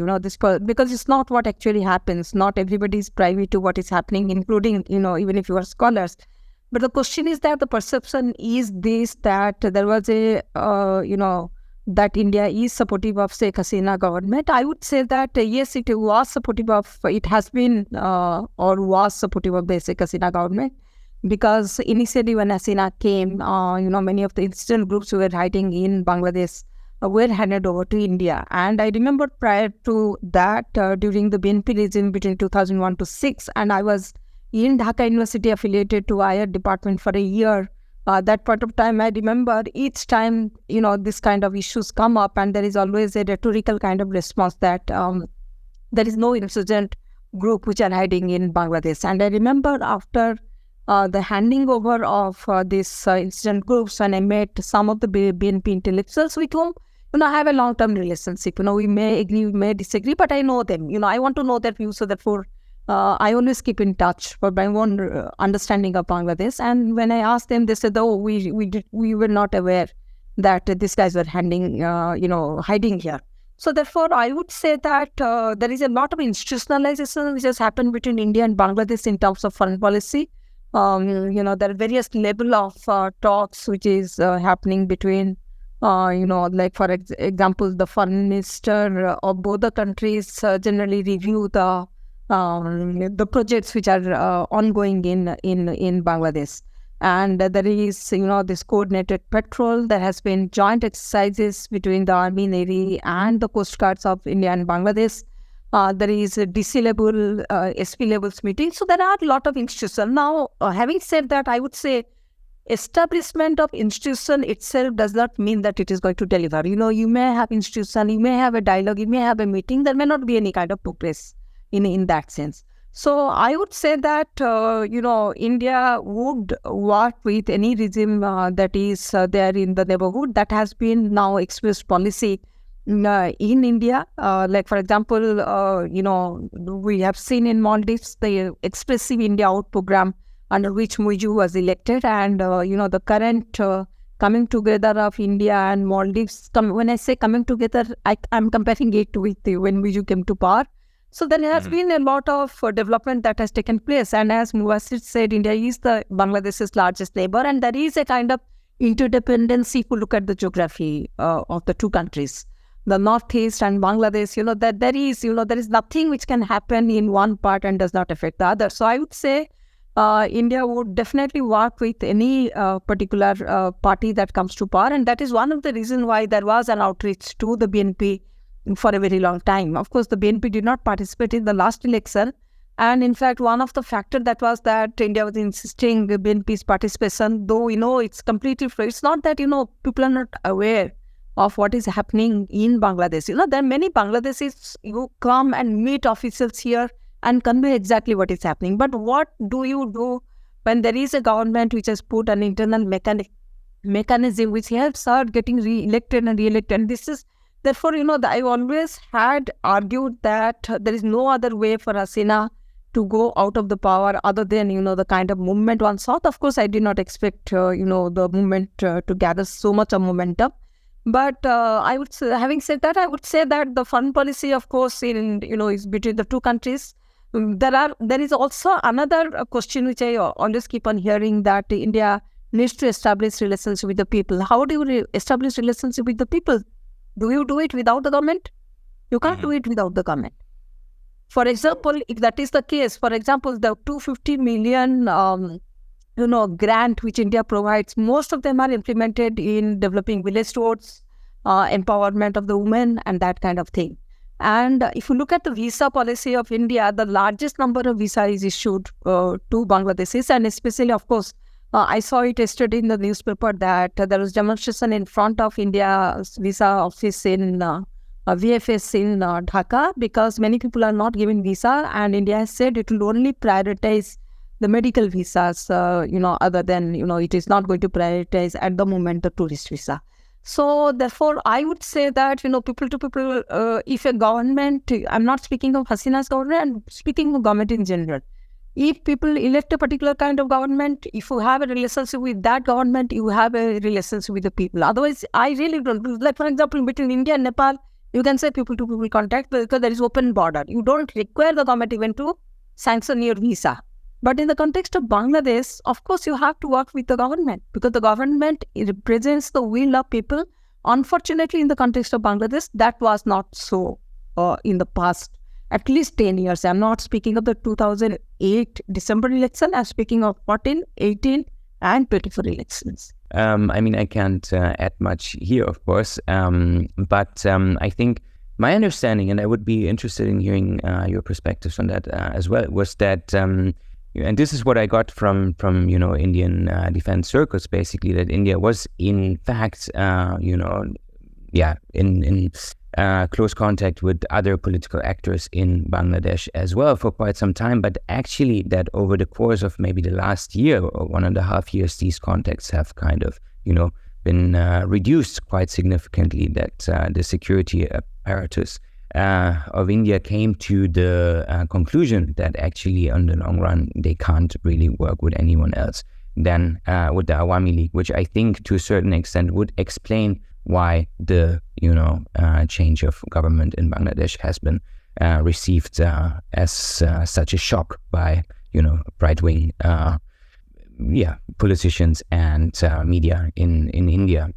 because it's not what actually happens. Not everybody is privy to what is happening, including, even if you are scholars. But the question is that the perception is this, that there was a, that India is supportive of Sheikh Hasina government. I would say that, yes, it was supportive of, it has been or was supportive of the Sheikh Hasina government. Because initially when Hasina came, many of the insurgent groups who were hiding in Bangladesh were handed over to India. And I remember prior to that, during the BNP regime between 2001 to 6, and I was in Dhaka University affiliated to IR department for a year. That part of time, I remember each time, this kind of issues come up, and there is always a rhetorical kind of response that there is no insurgent group which are hiding in Bangladesh. And I remember after the handing over of these insurgent groups, when I met some of the BNP intellectuals with whom, I have a long-term relationship. We may agree, we may disagree, but I know them. I want to know their views, so therefore, I always keep in touch for my own understanding of Bangladesh. And when I asked them, they said, "Oh, we were not aware that these guys were hiding here." So therefore, I would say that there is a lot of institutionalization which has happened between India and Bangladesh in terms of foreign policy. There are various level of talks which is happening between Like for example, the foreign minister of both the countries generally review the projects which are ongoing in Bangladesh. And there is, this coordinated patrol. There has been joint exercises between the Army, Navy, and the Coast Guards of India and Bangladesh. There is a DC level, SP levels meeting. So there are a lot of institutions. Now, having said that, I would say establishment of institution itself does not mean that it is going to deliver. You may have institution, you may have a dialogue, you may have a meeting. There may not be any kind of progress in that sense. So I would say that, India would work with any regime that is there in the neighborhood. That has been now expressed policy in India. Like, for example, we have seen in Maldives the Expressive India Out program under which Muju was elected. And, the current coming together of India and Maldives. When I say coming together, I'm comparing it with when Muju came to power. So there has been a lot of development that has taken place. And as Muwasir said, India is the Bangladesh's largest neighbor, and there is a kind of interdependency if you look at the geography of the two countries, the Northeast and Bangladesh, that there is nothing which can happen in one part and does not affect the other. So I would say India would definitely work with any particular party that comes to power. And that is one of the reasons why there was an outreach to the BNP for a very long time. Of course, the BNP did not participate in the last election. And in fact, one of the factors that was that India was insisting the BNP's participation, though it's completely free. It's not that, people are not aware of what is happening in Bangladesh. There are many Bangladeshis who come and meet officials here and convey exactly what is happening. But what do you do when there is a government which has put an internal mechanism which helps her getting re-elected and re-elected? And this is, therefore, I always had argued that there is no other way for Hasina to go out of the power other than, the kind of movement one saw. Of course, I did not expect, the movement to gather so much of momentum. But I would say, having said that, I would say that the foreign policy, of course, is between the two countries. There is also another question which I always keep on hearing, that India needs to establish relationship with the people. How do you establish relationship with the people? Do you do it without the government? You can't do it without the government. For example, if that is the case, for example, the 250 million grant which India provides, most of them are implemented in developing village roads, empowerment of the women, and that kind of thing. And if you look at the visa policy of India, the largest number of visa is issued to Bangladeshis, and especially, of course, I saw it yesterday in the newspaper that there was demonstration in front of India's visa office in VFS in Dhaka, because many people are not given visa, and India has said it will only prioritize the medical visas, other than, it is not going to prioritize at the moment the tourist visa. So therefore, I would say that, people to people, if a government, I'm not speaking of Hasina's government, I'm speaking of government in general. If people elect a particular kind of government, if you have a relationship with that government, you have a relationship with the people. Otherwise, I really don't. Like, for example, between India and Nepal, you can say people to people contact because there is open border. You don't require the government even to sanction your visa. But in the context of Bangladesh, of course, you have to work with the government because the government represents the will of people. Unfortunately, in the context of Bangladesh, that was not so in the past, at least 10 years. I'm not speaking of the 2008 December election. I'm speaking of 14, 18, and 24 elections. I can't add much here, of course. But I think my understanding, and I would be interested in hearing your perspectives on that as well, was that... and this is what I got from Indian defense circles, basically, that India was in fact, in close contact with other political actors in Bangladesh as well for quite some time. But actually that over the course of maybe the last year or 1.5 years, these contacts have kind of, been reduced quite significantly, that the security apparatus of India came to the conclusion that actually on the long run they can't really work with anyone else than with the Awami League, which I think to a certain extent would explain why the change of government in Bangladesh has been received as such a shock by right-wing politicians and media in India.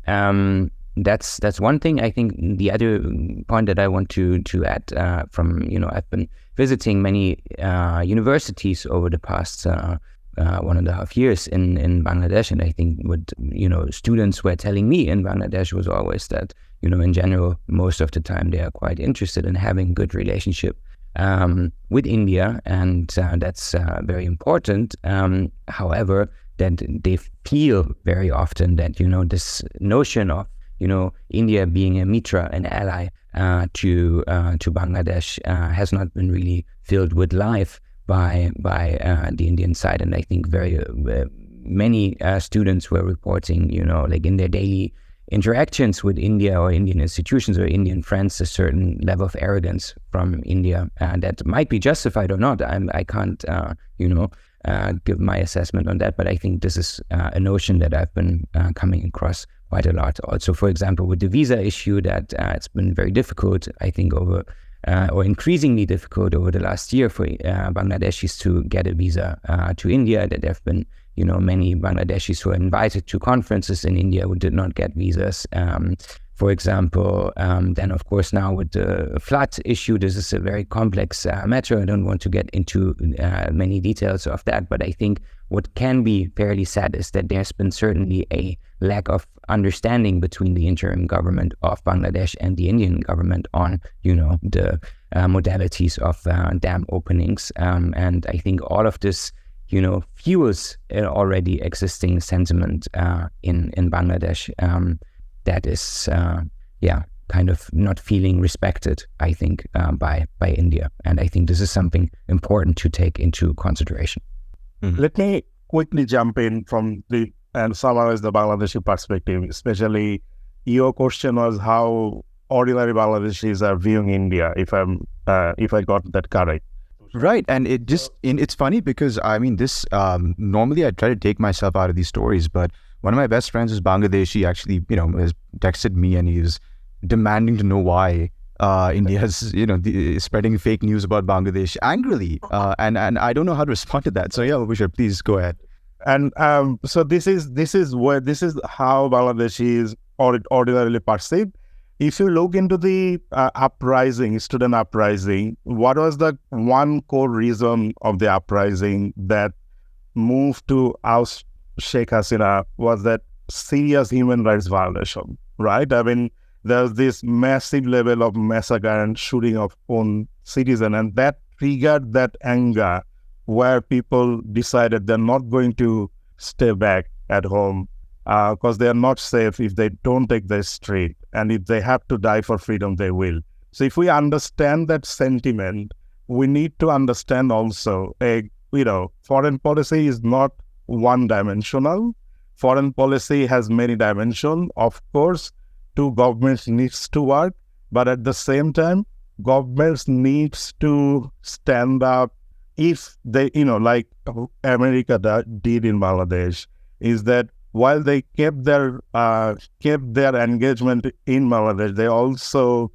that's one thing. I think the other point that I want to add from, I've been visiting many universities over the past 1.5 years in Bangladesh, and I think what students were telling me in Bangladesh was always that in general, most of the time they are quite interested in having good relationship with India, and that's very important. However, that they feel very often that this notion of India being a mitra, an ally to Bangladesh, has not been really filled with life by the Indian side. And I think very many students were reporting, like in their daily interactions with India or Indian institutions or Indian friends, a certain level of arrogance from India that might be justified or not. I can't, give my assessment on that, but I think this is a notion that I've been coming across quite a lot. Also, for example, with the visa issue, that it's been very difficult, I think, or increasingly difficult over the last year for Bangladeshis to get a visa to India. That there have been, many Bangladeshis who were invited to conferences in India who did not get visas. For example, then of course now with the flood issue, this is a very complex matter. I don't want to get into many details of that, but I think what can be fairly said is that there's been certainly a lack of understanding between the interim government of Bangladesh and the Indian government on, the modalities of dam openings. And I think all of this, fuels an already existing sentiment in Bangladesh that is, kind of not feeling respected, I think, by India. And I think this is something important to take into consideration. Mm-hmm. Let me quickly jump in and summarize the Bangladeshi perspective. Especially, your question was how ordinary Bangladeshis are viewing India, if I got that correct. Right, and it's funny because this normally I try to take myself out of these stories, but one of my best friends is Bangladeshi. Actually, has texted me and he was demanding to know why India is spreading fake news about Bangladesh angrily, and I don't know how to respond to that. So yeah, Vishal, please go ahead. And so this is how Bangladeshis ordinarily perceived. If you look into the student uprising, what was the one core reason of the uprising that moved to oust Sheikh Hasina was that serious human rights violation, right? There's this massive level of massacre and shooting of own citizens, and that triggered that anger where people decided they're not going to stay back at home because they are not safe if they don't take the street, and if they have to die for freedom, they will. So if we understand that sentiment, we need to understand also, foreign policy is not one-dimensional. Foreign policy has many dimensions. Of course, two governments needs to work, but at the same time, governments needs to stand up. If they, like America did in Bangladesh, is that while they kept their engagement in Bangladesh, they also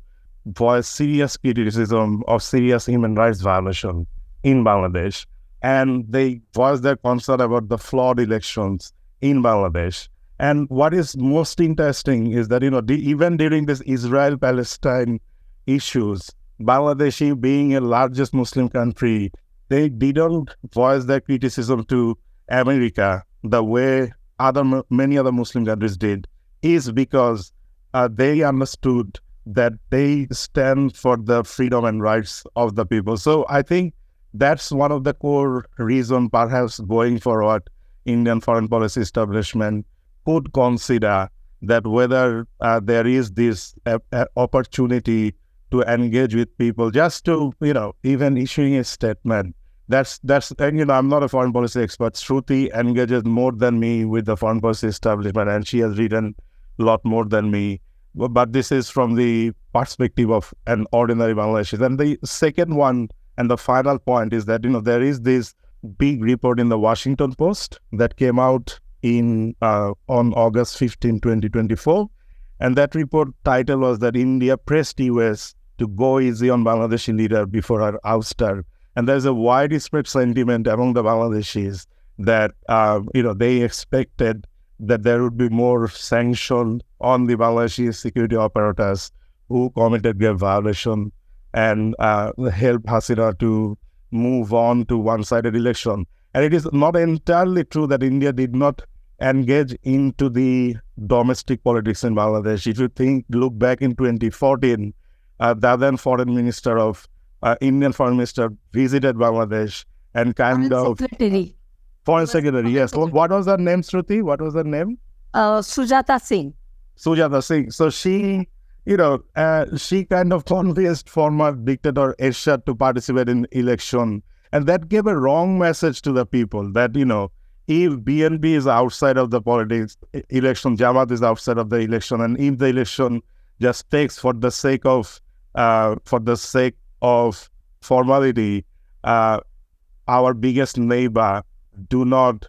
voiced serious criticism of serious human rights violation in Bangladesh, and they voiced their concern about the flawed elections in Bangladesh. And what is most interesting is that even during this Israel-Palestine issues, Bangladesh being a largest Muslim country, they didn't voice their criticism to America the way many other Muslim countries did, is because they understood that they stand for the freedom and rights of the people. So I think that's one of the core reasons, perhaps going forward, Indian foreign policy establishment could consider that whether there is this opportunity to engage with people, just to, even issuing a statement. That's and I'm not a foreign policy expert. Shruti engages more than me with the foreign policy establishment, and she has written a lot more than me. But this is from the perspective of an ordinary Bangladeshi. And the second one and the final point is that there is this big report in the Washington Post that came out on August 15, 2024, and that report title was that India pressed US to go easy on Bangladeshi leader before her ouster. And there's a widespread sentiment among the Bangladeshis that, they expected that there would be more sanction on the Bangladeshi security operators who committed grave violation and help Hasina to move on to one-sided election. And it is not entirely true that India did not engage into the domestic politics in Bangladesh. If you look back in 2014, the then Indian foreign minister visited Bangladesh and Foreign Secretary, yes. What was her name, Shruti? What was her name? Sujata Singh. Sujata Singh. So she, she kind of convinced former dictator Ershad to participate in election. And that gave a wrong message to the people that, if BNP is outside of the politics, Jamaat is outside of the election, and if the election just takes for the sake of formality, our biggest neighbor do not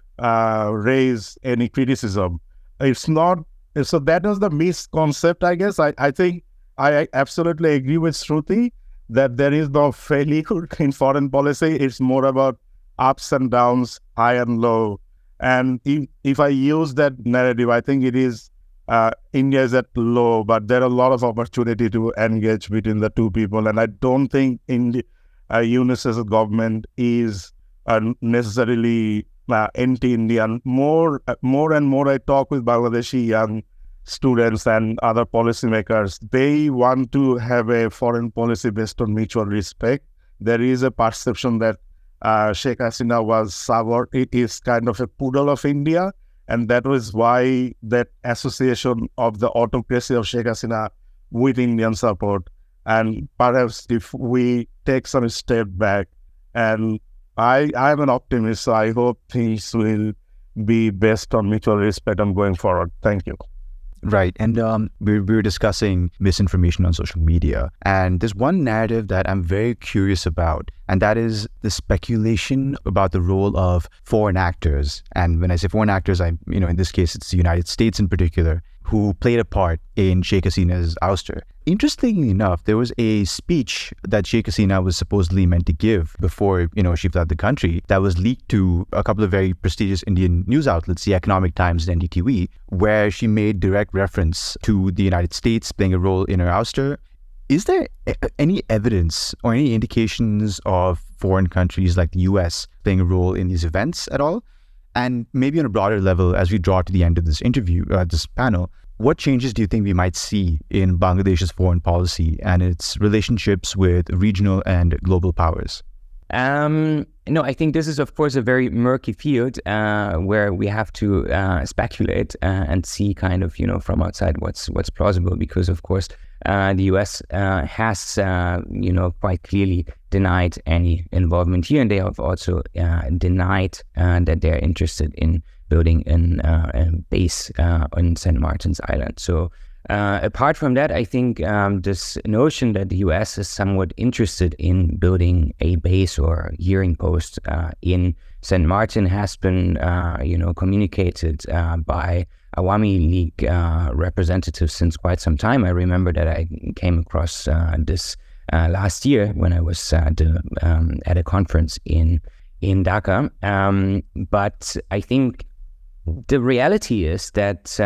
raise any criticism. It's not. So that was the misconcept, I guess. I think I absolutely agree with Shruti that there is no failure in foreign policy. It's more about ups and downs, high and low. And if I use that narrative, I think it is India is at low, but there are a lot of opportunity to engage between the two people. And I don't think UNICEF's government is necessarily anti-Indian. More and more I talk with Bangladeshi young students and other policymakers. They want to have a foreign policy based on mutual respect. There is a perception that Sheikh Hasina is kind of a poodle of India, and that was why that association of the autocracy of Sheikh Hasina with Indian support. And perhaps if we take some step back, and I'm an optimist, so I hope things will be based on mutual respect and going forward. Thank you. Right. And we were discussing misinformation on social media. And there's one narrative that I'm very curious about, and that is the speculation about the role of foreign actors. And when I say foreign actors, in this case, it's the United States in particular, who played a part in Sheikh Hasina's ouster. Interestingly enough, there was a speech that Sheikh Hasina was supposedly meant to give before, she fled the country that was leaked to a couple of very prestigious Indian news outlets, the Economic Times and NDTV, where she made direct reference to the United States playing a role in her ouster. Is there any evidence or any indications of foreign countries like the US playing a role in these events at all? And maybe on a broader level, as we draw to the end of this interview, this panel, what changes do you think we might see in Bangladesh's foreign policy and its relationships with regional and global powers? I think this is, of course, a very murky field where we have to speculate and see kind of, from outside what's plausible, because, of course, the US has, quite clearly denied any involvement here, and they have also denied that they're interested in building a base on St. Martin's Island. So apart from that, I think this notion that the US is somewhat interested in building a base or hearing post in St. Martin has been, communicated by Awami League representatives since quite some time. I remember that I came across this last year when I was at a conference in Dhaka. But I think the reality is that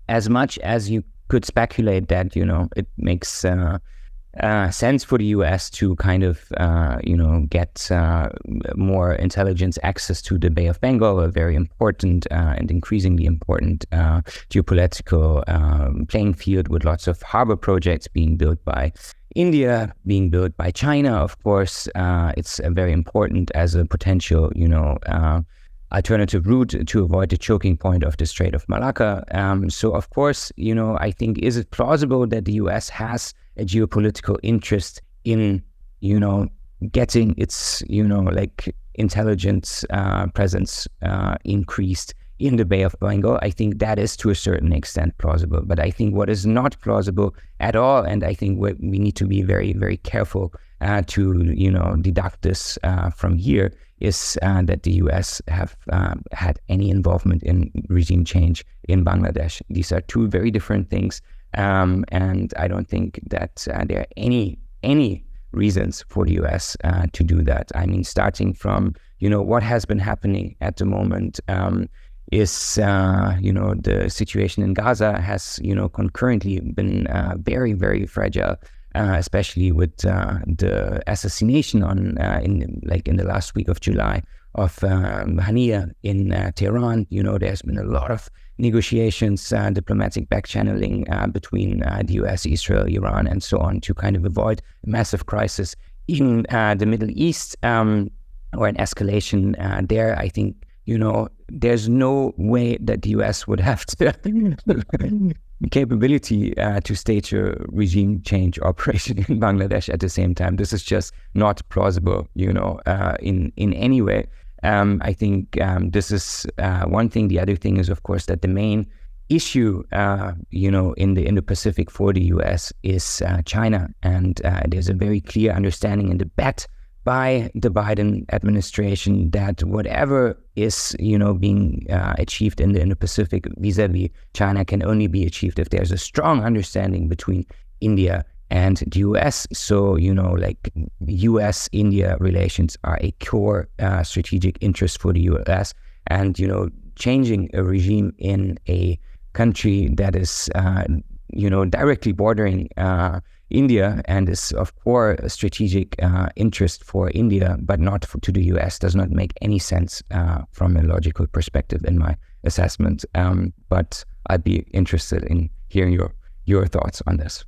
as much as you could speculate that, it makes sense for the US to kind of, get more intelligence access to the Bay of Bengal, a very important and increasingly important geopolitical playing field with lots of harbor projects being built by India, being built by China, of course. It's very important as a potential, alternative route to avoid the choking point of the Strait of Malacca. So, of course, I think, is it plausible that the US has a geopolitical interest in, getting its, intelligence presence increased in the Bay of Bengal? I think that is to a certain extent plausible. But I think what is not plausible at all, and I think we need to be very, very careful to, deduct this from here, is that the US have had any involvement in regime change in Bangladesh. These are two very different things, and I don't think that there are any reasons for the US to do that. I mean, starting from, what has been happening at the moment is, the situation in Gaza has, concurrently been very, very fragile, especially with the assassination in the last week of July of Hania in Tehran. There's been a lot of negotiations, diplomatic back-channeling between the US, Israel, Iran, and so on to kind of avoid a massive crisis in the Middle East, or an escalation there. I think, there's no way that the US would have the capability to stage a regime change operation in Bangladesh at the same time. This is just not plausible, in any way. I think this is one thing. The other thing is, of course, that the main issue, in the Indo-Pacific for the US is China. And there's a very clear understanding and debate by the Biden administration that whatever is, being achieved in the Indo-Pacific vis-a-vis China can only be achieved if there's a strong understanding between India and the US. So, US-India relations are a core strategic interest for the US. And, changing a regime in a country that is, directly bordering India and is of course a strategic interest for India, but not to the US, does not make any sense from a logical perspective in my assessment. But I'd be interested in hearing your thoughts on this.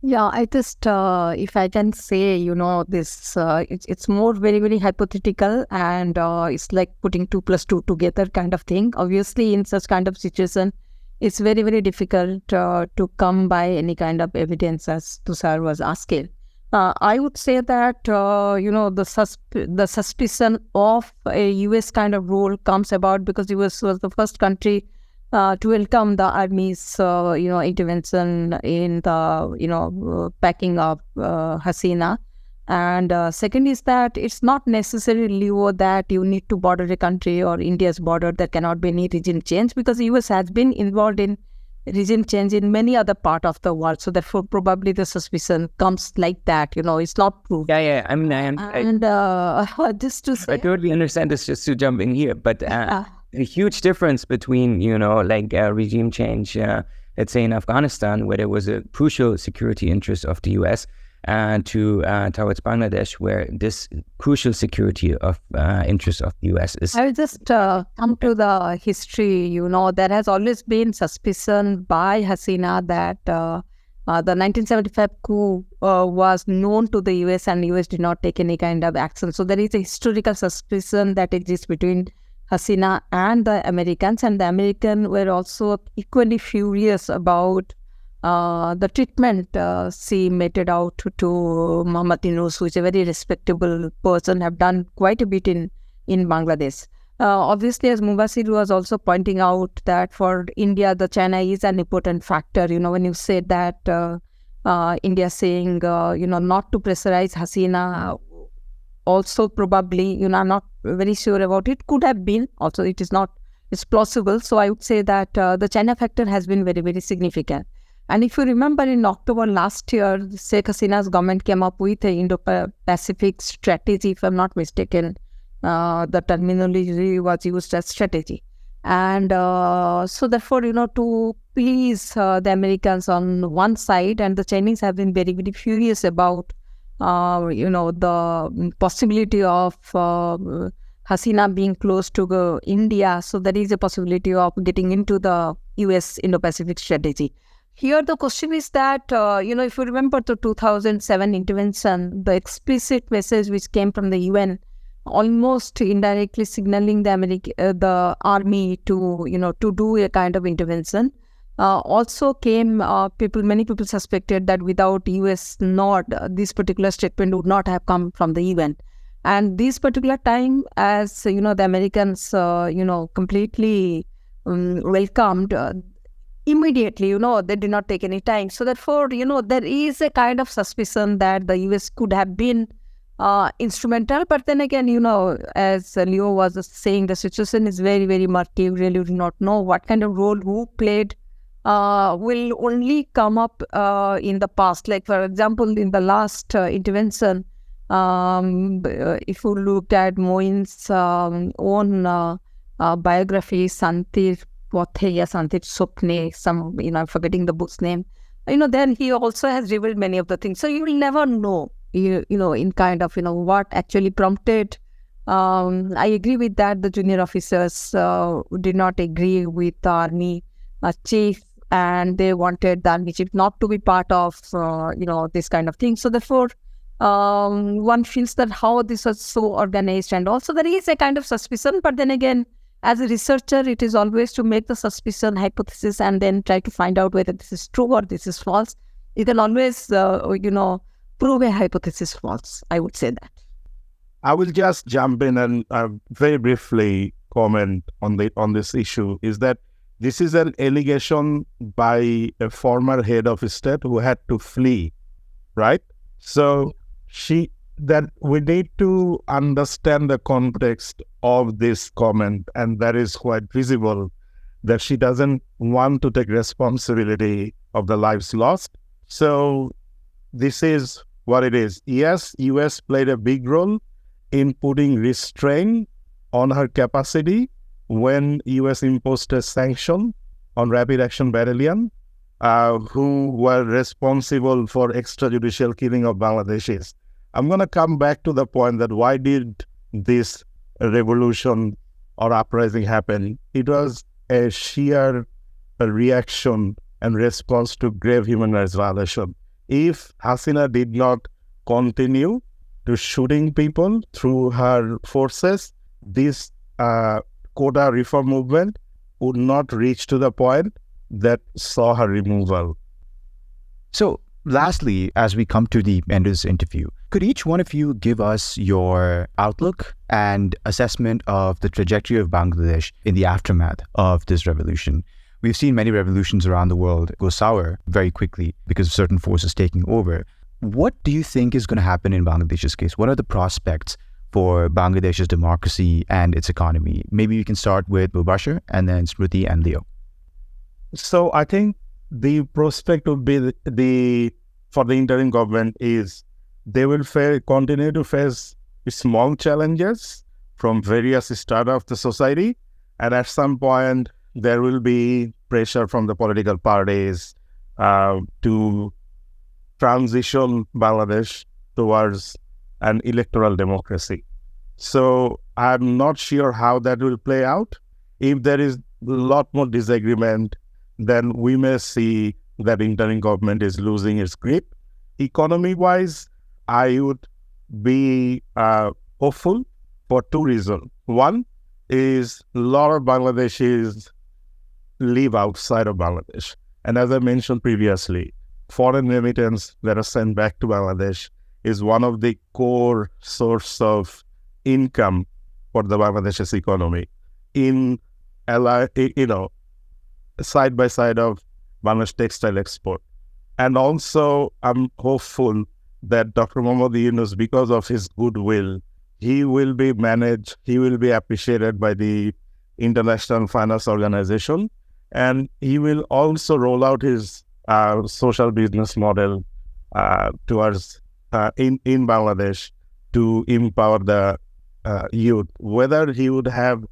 Yeah, I just, if I can say, this, it's more very, very hypothetical, and it's like putting 2 + 2 together kind of thing. Obviously, in such kind of situation, it's very, very difficult to come by any kind of evidence, as Tushar was asking. I would say that, the suspicion of a US kind of role comes about because US was the first country to welcome the army's, intervention in the, packing of Hasina. And second is that it's not necessarily that you need to border a country or India's border. There cannot be any regime change because the US has been involved in regime change in many other parts of the world. So therefore, probably the suspicion comes like that. It's not proved. Yeah. I mean, Just to say, I totally understand this. Just to jump in here, but a huge difference between regime change, let's say in Afghanistan, where there was a crucial security interest of the US, towards Bangladesh, where this crucial security of interest of the US is. I will just come to the history. There has always been suspicion by Hasina that the 1975 coup was known to the US and US did not take any kind of action. So there is a historical suspicion that exists between Hasina and the Americans, and the Americans were also equally furious about the treatment she meted out to Muhammad Yunus, who is a very respectable person, have done quite a bit in Bangladesh. Obviously, as Mubasir was also pointing out, that for India, the China is an important factor. When you said that India saying, not to pressurize Hasina, also probably, I'm not very sure about it. Could have been. Also, it's plausible. So I would say that the China factor has been very, very significant. And if you remember, in October last year, Sheikh Hasina's government came up with an Indo-Pacific strategy, if I'm not mistaken. The terminology was used as strategy. And so therefore, to please the Americans on one side, and the Chinese have been very, very furious about, the possibility of Hasina being close to India. So there is a possibility of getting into the US Indo-Pacific strategy. Here, the question is that, if you remember the 2007 intervention, the explicit message which came from the UN, almost indirectly signaling the army to do a kind of intervention, also came, many people suspected that without US nod, this particular statement would not have come from the UN. And this particular time, as, the Americans, completely welcomed, immediately, they did not take any time. So therefore, there is a kind of suspicion that the US could have been instrumental. But then again, as Leo was saying, the situation is very, very murky. We really do not know what kind of role who played will only come up in the past. Like, for example, in the last intervention, if you looked at Moin's own biography, Santir Pothe ya Santir Sopne, I'm forgetting the book's name. Then he also has revealed many of the things. So you will never know, in kind of, what actually prompted. I agree with that. The junior officers did not agree with the army chief, and they wanted the army chief not to be part of, this kind of thing. So therefore, one feels that how this was so organized, and also there is a kind of suspicion. But then again, as a researcher, it is always to make the suspicion hypothesis and then try to find out whether this is true or this is false. You can always, prove a hypothesis false. I would say that. I will just jump in and very briefly comment on this issue. Is that this is an allegation by a former head of state who had to flee, right? So that we need to understand the context of this comment, and that is quite visible that she doesn't want to take responsibility of the lives lost. So this is what it is. Yes, US played a big role in putting restraint on her capacity when US imposed a sanction on Rapid Action Battalion, who were responsible for extrajudicial killing of Bangladeshis. I'm going to come back to the point that why did this revolution or uprising happen? It was a sheer reaction and response to grave human rights violation. If Hasina did not continue to shooting people through her forces, this quota reform movement would not reach to the point that saw her removal. So, lastly, as we come to the end of this interview, could each one of you give us your outlook and assessment of the trajectory of Bangladesh in the aftermath of this revolution? We've seen many revolutions around the world go sour very quickly because of certain forces taking over. What do you think is going to happen in Bangladesh's case? What are the prospects for Bangladesh's democracy and its economy? Maybe we can start with Mubashir and then Smriti and Leo. So I think the prospect would be for the interim government is they will continue to face small challenges from various strata of the society, and at some point there will be pressure from the political parties to transition Bangladesh towards an electoral democracy. So I'm not sure how that will play out. If there is a lot more disagreement, then we may see that interim government is losing its grip. Economy-wise, I would be hopeful for two reasons. One is a lot of Bangladeshis live outside of Bangladesh. And as I mentioned previously, foreign remittance that are sent back to Bangladesh is one of the core source of income for the Bangladesh's economy. Side by side of Bangladesh textile export. And also, I'm hopeful that Dr. Mohammad Yunus, because of his goodwill, he will be appreciated by the International Finance Organization, and he will also roll out his social business model towards in Bangladesh to empower the youth. Whether he would have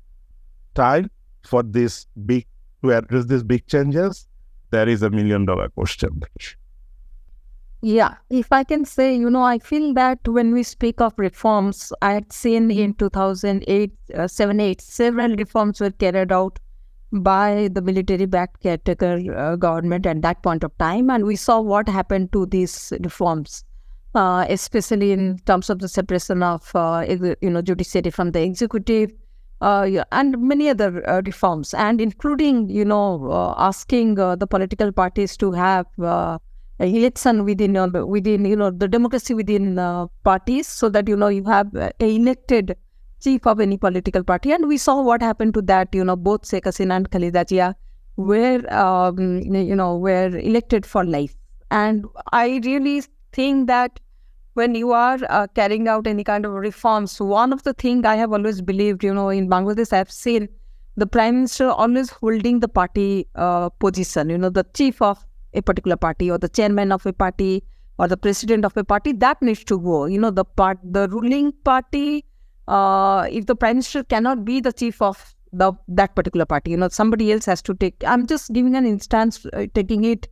time for to address these big changes, there is $1 million question. Yeah, if I can say, I feel that when we speak of reforms, I had seen in 2008, 7-8, several reforms were carried out by the military-backed caretaker government at that point of time, and we saw what happened to these reforms, especially in terms of the separation of, judiciary from the executive, and many other reforms, and including, asking the political parties to have election within the democracy within parties, so that you have a elected chief of any political party. And we saw what happened to that. Both Sheikh Hasina and Khaleda Zia were elected for life. And I really think that when you are carrying out any kind of reforms, one of the things I have always believed, in Bangladesh, I have seen the Prime Minister always holding the party position, the chief of a particular party or the chairman of a party or the president of a party, that needs to go. The ruling party, if the Prime Minister cannot be the chief of that particular party. Somebody else has to take. I'm just giving an instance, taking it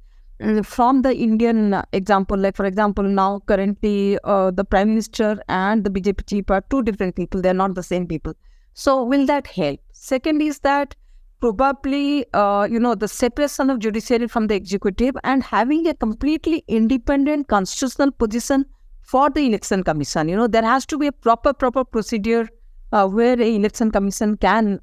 from the Indian example. Like, for example, now currently the Prime Minister and the BJP chief are two different people. They're not the same people. So will that help? Second is that probably, the separation of judiciary from the executive and having a completely independent constitutional position for the election commission. There has to be a proper procedure where a election commission can,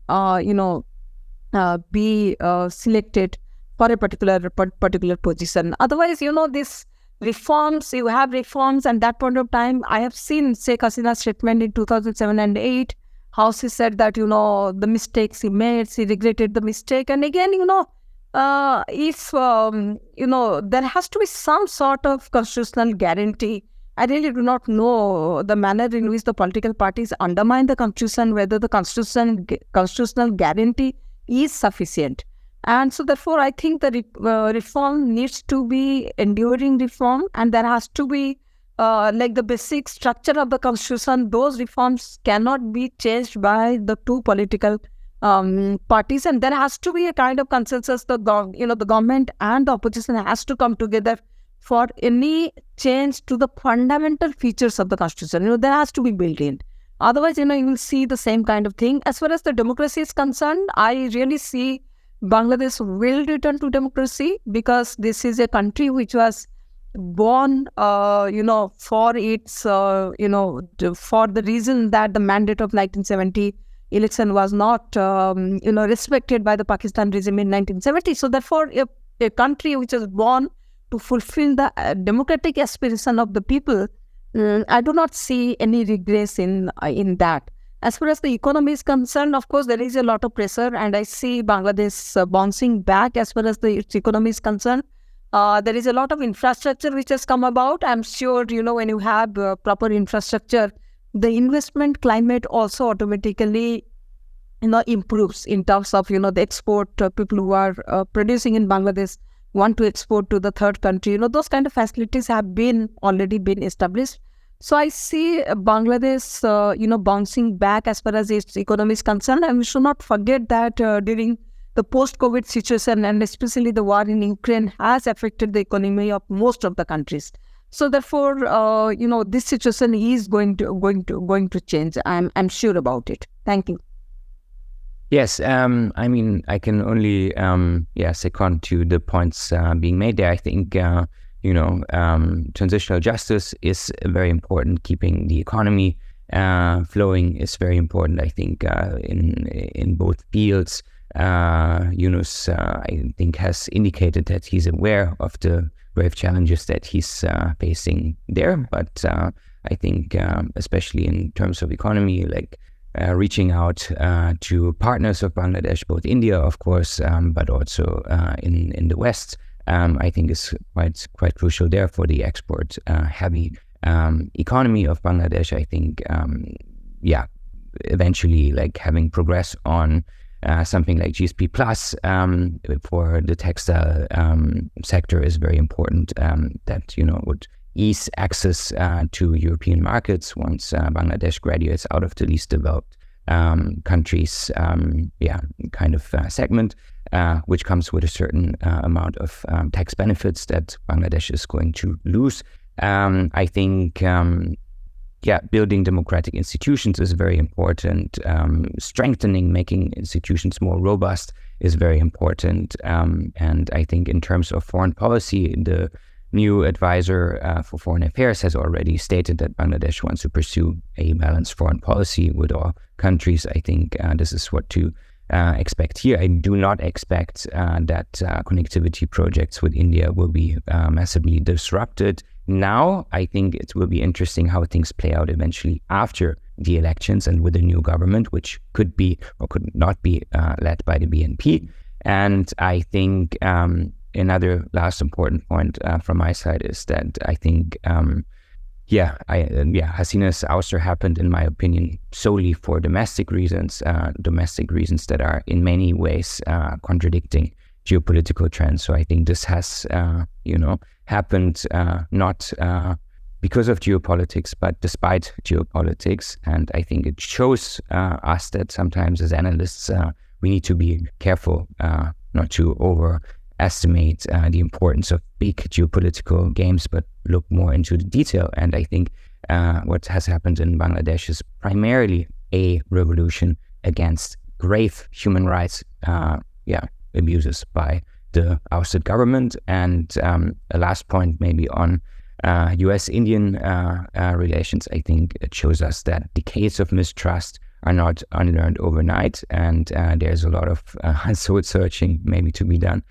be selected for a particular position. Otherwise, this reforms, you have reforms, and that point of time, I have seen Sheikh Hasina's statement in 2007 and 8, how she said that, the mistakes he made, she regretted the mistake. And again, if, there has to be some sort of constitutional guarantee. I really do not know the manner in which the political parties undermine the constitution, whether the constitutional guarantee is sufficient. And so therefore, I think the reform needs to be enduring reform, and there has to be like the basic structure of the constitution. Those reforms cannot be changed by the two political parties, and there has to be a kind of consensus. The government and the opposition has to come together for any change to the fundamental features of the constitution. There has to be built in. Otherwise, you will see the same kind of thing. As far as the democracy is concerned, I really see Bangladesh will return to democracy, because this is a country which was born, for its, for the reason that the mandate of 1970 election was not, respected by the Pakistan regime in 1970. So therefore, a country which was born to fulfill the democratic aspiration of the people, I do not see any regress in that. As far as the economy is concerned, of course, there is a lot of pressure, and I see Bangladesh bouncing back as far as its economy is concerned. There is a lot of infrastructure which has come about. I'm sure, when you have proper infrastructure, the investment climate also automatically, improves in terms of, the export. People who are producing in Bangladesh want to export to the third country. Those kind of facilities have already been established. So I see Bangladesh, bouncing back as far as its economy is concerned. And we should not forget that during the post-COVID situation, and especially the war in Ukraine, has affected the economy of most of the countries. So therefore, this situation is going to change. I'm sure about it. Thank you. Yes, I can only second to the points being made there. I think transitional justice is very important. Keeping the economy flowing is very important. I think in both fields. Yunus, I think, has indicated that he's aware of the grave challenges that he's facing there. But I think, especially in terms of economy, like reaching out to partners of Bangladesh, both India, of course, but also in the West, I think is quite crucial there for the export heavy economy of Bangladesh. I think, eventually, like having progress on something like GSP Plus for the textile sector is very important. That would ease access to European markets once Bangladesh graduates out of the least developed countries segment, which comes with a certain amount of tax benefits that Bangladesh is going to lose. I think building democratic institutions is very important. Strengthening, making institutions more robust is very important. And I think in terms of foreign policy, the new advisor for foreign affairs has already stated that Bangladesh wants to pursue a balanced foreign policy with all countries. I think this is what to expect here. I do not expect that connectivity projects with India will be massively disrupted. Now, I think it will be interesting how things play out eventually after the elections and with the new government, which could be or could not be led by the BNP. And I think another last important point from my side is that I think, Hasina's ouster happened, in my opinion, solely for domestic reasons that are in many ways contradicting geopolitical trends. So I think this has, happened not because of geopolitics, but despite geopolitics. And I think it shows us that sometimes as analysts, we need to be careful not to overestimate the importance of big geopolitical games, but look more into the detail. And I think what has happened in Bangladesh is primarily a revolution against grave human rights abuses by the ousted government. And a last point maybe on US-Indian relations. I think it shows us that decades of mistrust are not unlearned overnight, and there's a lot of soul searching maybe to be done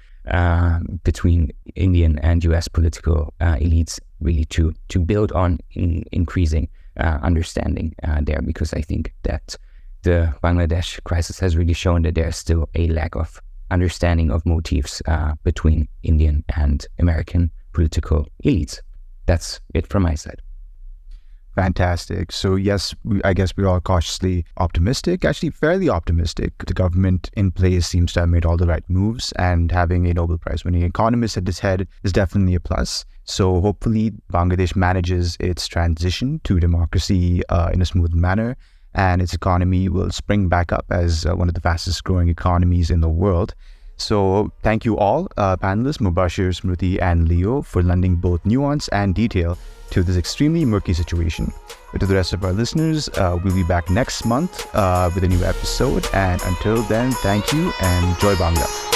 between Indian and US political elites, really to build on increasing understanding there, because I think that the Bangladesh crisis has really shown that there's still a lack of understanding of motives between Indian and American political elites. That's it from my side. Fantastic. So yes, I guess we're all cautiously optimistic, actually fairly optimistic. The government in place seems to have made all the right moves, and having a Nobel Prize winning economist at its head is definitely a plus. So hopefully Bangladesh manages its transition to democracy in a smooth manner, and its economy will spring back up as one of the fastest growing economies in the world. So thank you all, panelists Mubashir, Smriti and Leo, for lending both nuance and detail to this extremely murky situation. But to the rest of our listeners, we'll be back next month with a new episode. And until then, thank you and Joy Bangla.